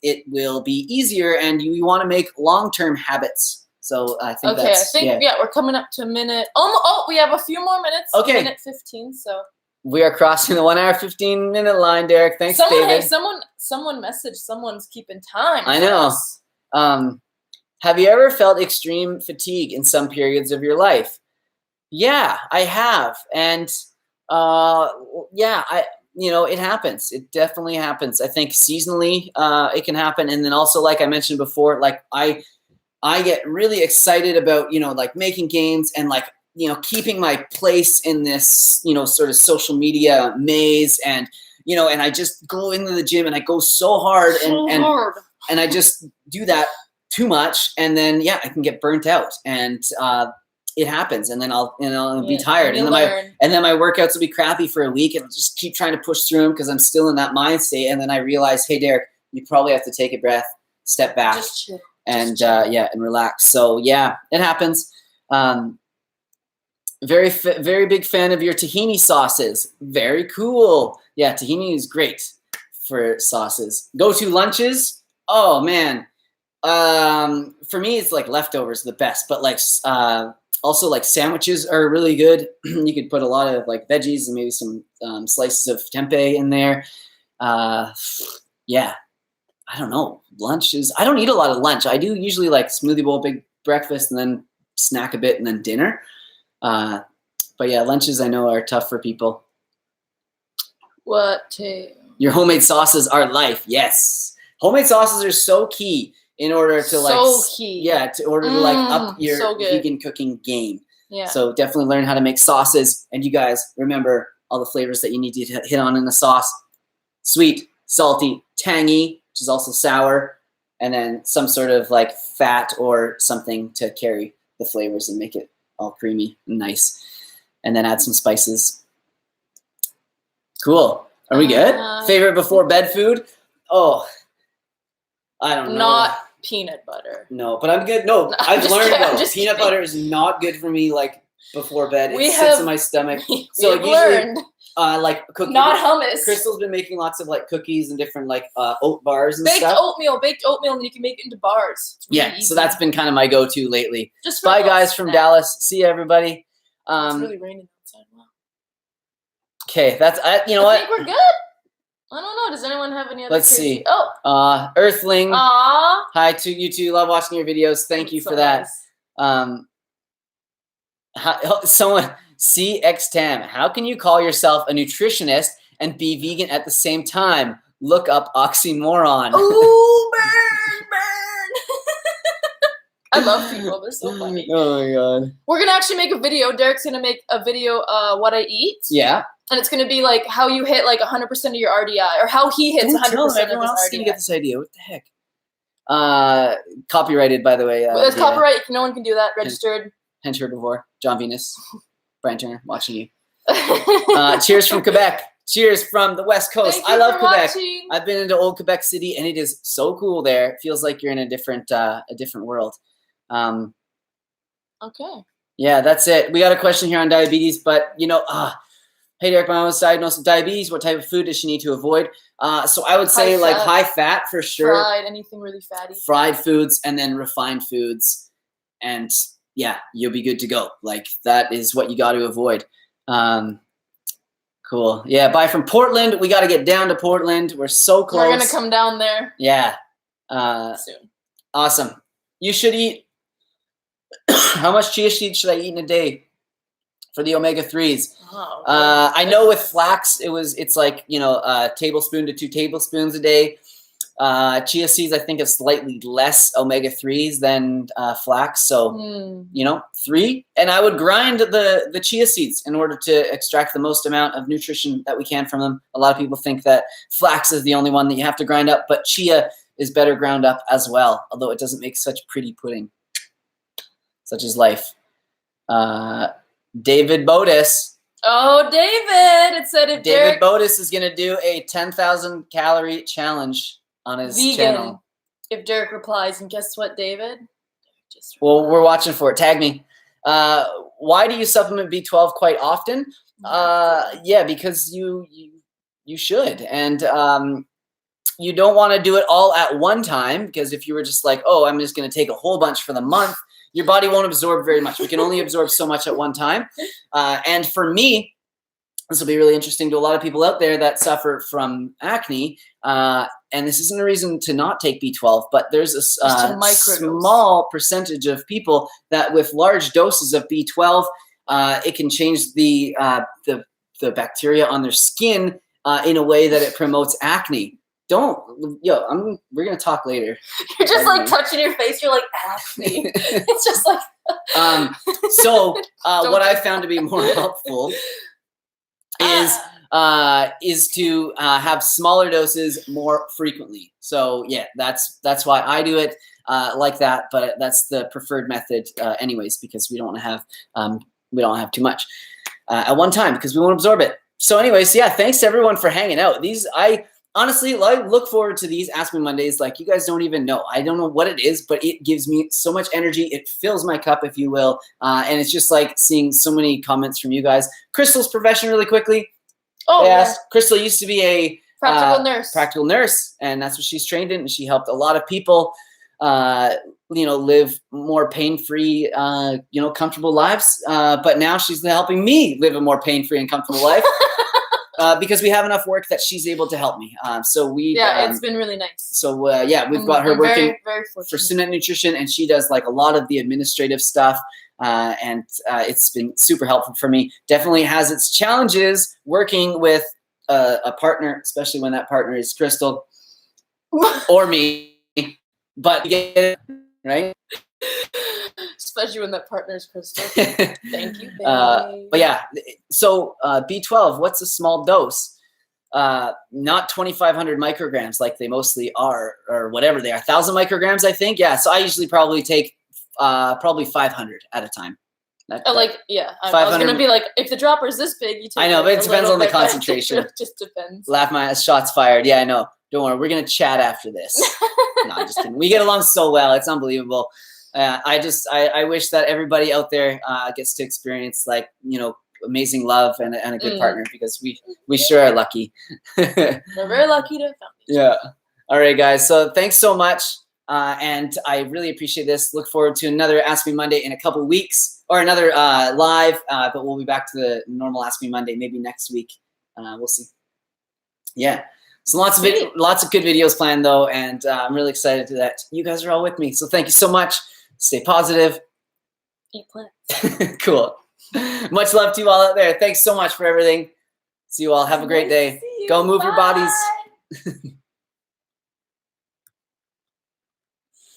it will be easier and you want to make long-term habits. So I think we're coming up to a minute. Oh, we have a few more minutes. Okay. Minute 15, so. We are crossing the 1 hour, 15 minute line, Derek. Thanks, David. Hey, someone messaged. Someone's keeping time. I know. Have you ever felt extreme fatigue in some periods of your life? Yeah, I have. And it happens. It definitely happens. I think seasonally it can happen. And then also, like I mentioned before, like I get really excited about, like making gains and like, keeping my place in this, sort of social media maze and, you know, and I just go into the gym and I go so hard and I just do that too much. And then, yeah, I can get burnt out and it happens. And then I'll be tired. And then my workouts will be crappy for a week and I'll just keep trying to push through them because I'm still in that mind state. And then I realize, hey, Derek, you probably have to take a breath, step back, just chill. and relax. So yeah, it happens. Very big fan of your tahini sauces. Very cool. Yeah, tahini is great for sauces. Go-to lunches. Oh man. For me, it's like leftovers the best, but like also like sandwiches are really good. You could put a lot of like veggies and maybe some slices of tempeh in there. Yeah. I don't know. Lunches. I don't eat a lot of lunch. I do usually like smoothie bowl, big breakfast, and then snack a bit, and then dinner. But yeah, lunches I know are tough for people. Your homemade sauces are life. Yes, homemade sauces are so key in order to like up your vegan cooking game. Yeah. So definitely learn how to make sauces, and you guys remember all the flavors that you need to hit on in the sauce: sweet, salty, tangy, which is also sour, and then some sort of like fat or something to carry the flavors and make it all creamy and nice. And then add some spices. Cool. Are we good? Favorite before bed food? Oh, I don't know. Not peanut butter. No, but I'm good. No, I've learned though. Peanut butter is not good for me like before bed. It sits in my stomach. So like usually like cookies. Not hummus. Crystal's been making lots of like cookies and different like oat bars and baked stuff. Baked oatmeal, and you can make it into bars. Really easy. So that's been kind of my go-to lately. Just bye guys from Dallas. See you everybody. It's really raining outside. Wow. Okay, that's you know I what? think we're good. I don't know. Does anyone have any other? Let's see. Oh. Earthling. Aww. Hi to you two. Love watching your videos. Thank you for that. Nice. Someone CX Tam. How can you call yourself a nutritionist and be vegan at the same time? Look up oxymoron. Ooh, burn. I love people. They're so funny. Oh my god. We're gonna actually make a video. Derek's gonna make a video what I eat. Yeah. And it's gonna be like how you hit like 100% of your RDI, or how he hits 100% of his RDI. Everyone else is gonna get this idea. What the heck? Copyrighted, by the way. It's copyright. No one can do that. Registered. Hench Herbivore. John Venus. Brian Turner. Watching you. Cheers from Quebec. Cheers from the West Coast. I love Quebec. Watching. I've been into old Quebec City, and it is so cool there. It feels like you're in a different world. Okay. Yeah, that's it. We got a question here on diabetes, but you know, hey Derek, my mom was diagnosed with diabetes. What type of food does she need to avoid? So I would say like high fat for sure. Fried, anything really fatty. Fried foods and then refined foods, and yeah, you'll be good to go. Like that is what you got to avoid. Cool. Yeah, bye from Portland. We got to get down to Portland. We're so close. We're gonna come down there. Yeah. Soon. Awesome. You should eat. How much chia seeds should I eat in a day for the omega-3s? Oh, I know with flax, it's like, you know, a tablespoon to 2 tablespoons a day. Chia seeds, I think, have slightly less omega-3s than flax. So, you know, 3. And I would grind the chia seeds in order to extract the most amount of nutrition that we can from them. A lot of people think that flax is the only one that you have to grind up, but chia is better ground up as well, although it doesn't make such pretty pudding. Such is life. David Bodis. Oh, David! It said if David Bodis is going to do a 10,000 calorie challenge on his channel. If Derek replies, and guess what, David? Well, we're watching for it. Tag me. Why do you supplement B12 quite often? Yeah, because you should, and you don't want to do it all at one time, because if you were just like, oh, I'm just going to take a whole bunch for the month, your body won't absorb very much. We can only absorb so much at one time. And for me, this will be really interesting to a lot of people out there that suffer from acne. And this isn't a reason to not take B12, but there's a small percentage of people that with large doses of B12, it can change the bacteria on their skin in a way that it promotes acne. We're gonna talk later. You're just like touching your face. You're like, acne. It's just like. So what I found to be more helpful is is to have smaller doses more frequently. So yeah, that's why I do it like that. But that's the preferred method, anyways, because we don't want to have too much at one time because we won't absorb it. So anyways, yeah, thanks to everyone for hanging out. I honestly look forward to these Ask Me Mondays. Like, you guys don't even know. I don't know what it is, but it gives me so much energy. It fills my cup, if you will. And it's just like seeing so many comments from you guys. Crystal's profession, really quickly. Oh, yeah. Crystal used to be a practical nurse, and that's what she's trained in. And she helped a lot of people, live more pain-free, comfortable lives. But now she's helping me live a more pain-free and comfortable life. Because we have enough work that she's able to help me. It's been really nice. So we've got her working very for Simnett Nutrition, and she does like a lot of the administrative stuff. And it's been super helpful for me. Definitely has its challenges working with a partner, especially when that partner is Crystal or me. But you get it, right? Especially when that partner is Crystal. Thank you. But yeah, so B12, what's a small dose? Not 2,500 micrograms like they mostly are, or whatever they are. 1,000 micrograms, I think. Yeah, so I usually probably take probably 500 at a time. I was gonna be like, if the dropper is this big, you take. I know, but it depends on the concentration. It just depends. Laugh my shots fired. Yeah, I know. Don't worry, we're gonna chat after this. No, I'm just kidding. We get along so well. It's unbelievable. I wish that everybody out there gets to experience amazing love and a good partner, because we sure are lucky. We're very lucky to have found each other. Yeah. All right, guys. So thanks so much. And I really appreciate this. Look forward to another Ask Me Monday in a couple weeks, or another live, but we'll be back to the normal Ask Me Monday maybe next week. We'll see. Yeah. So lots of good videos planned though, and I'm really excited that you guys are all with me. So thank you so much. Stay positive. Eat plants. Cool. Much love to you all out there. Thanks so much for everything. See you all. Have a great day. Go move your bodies.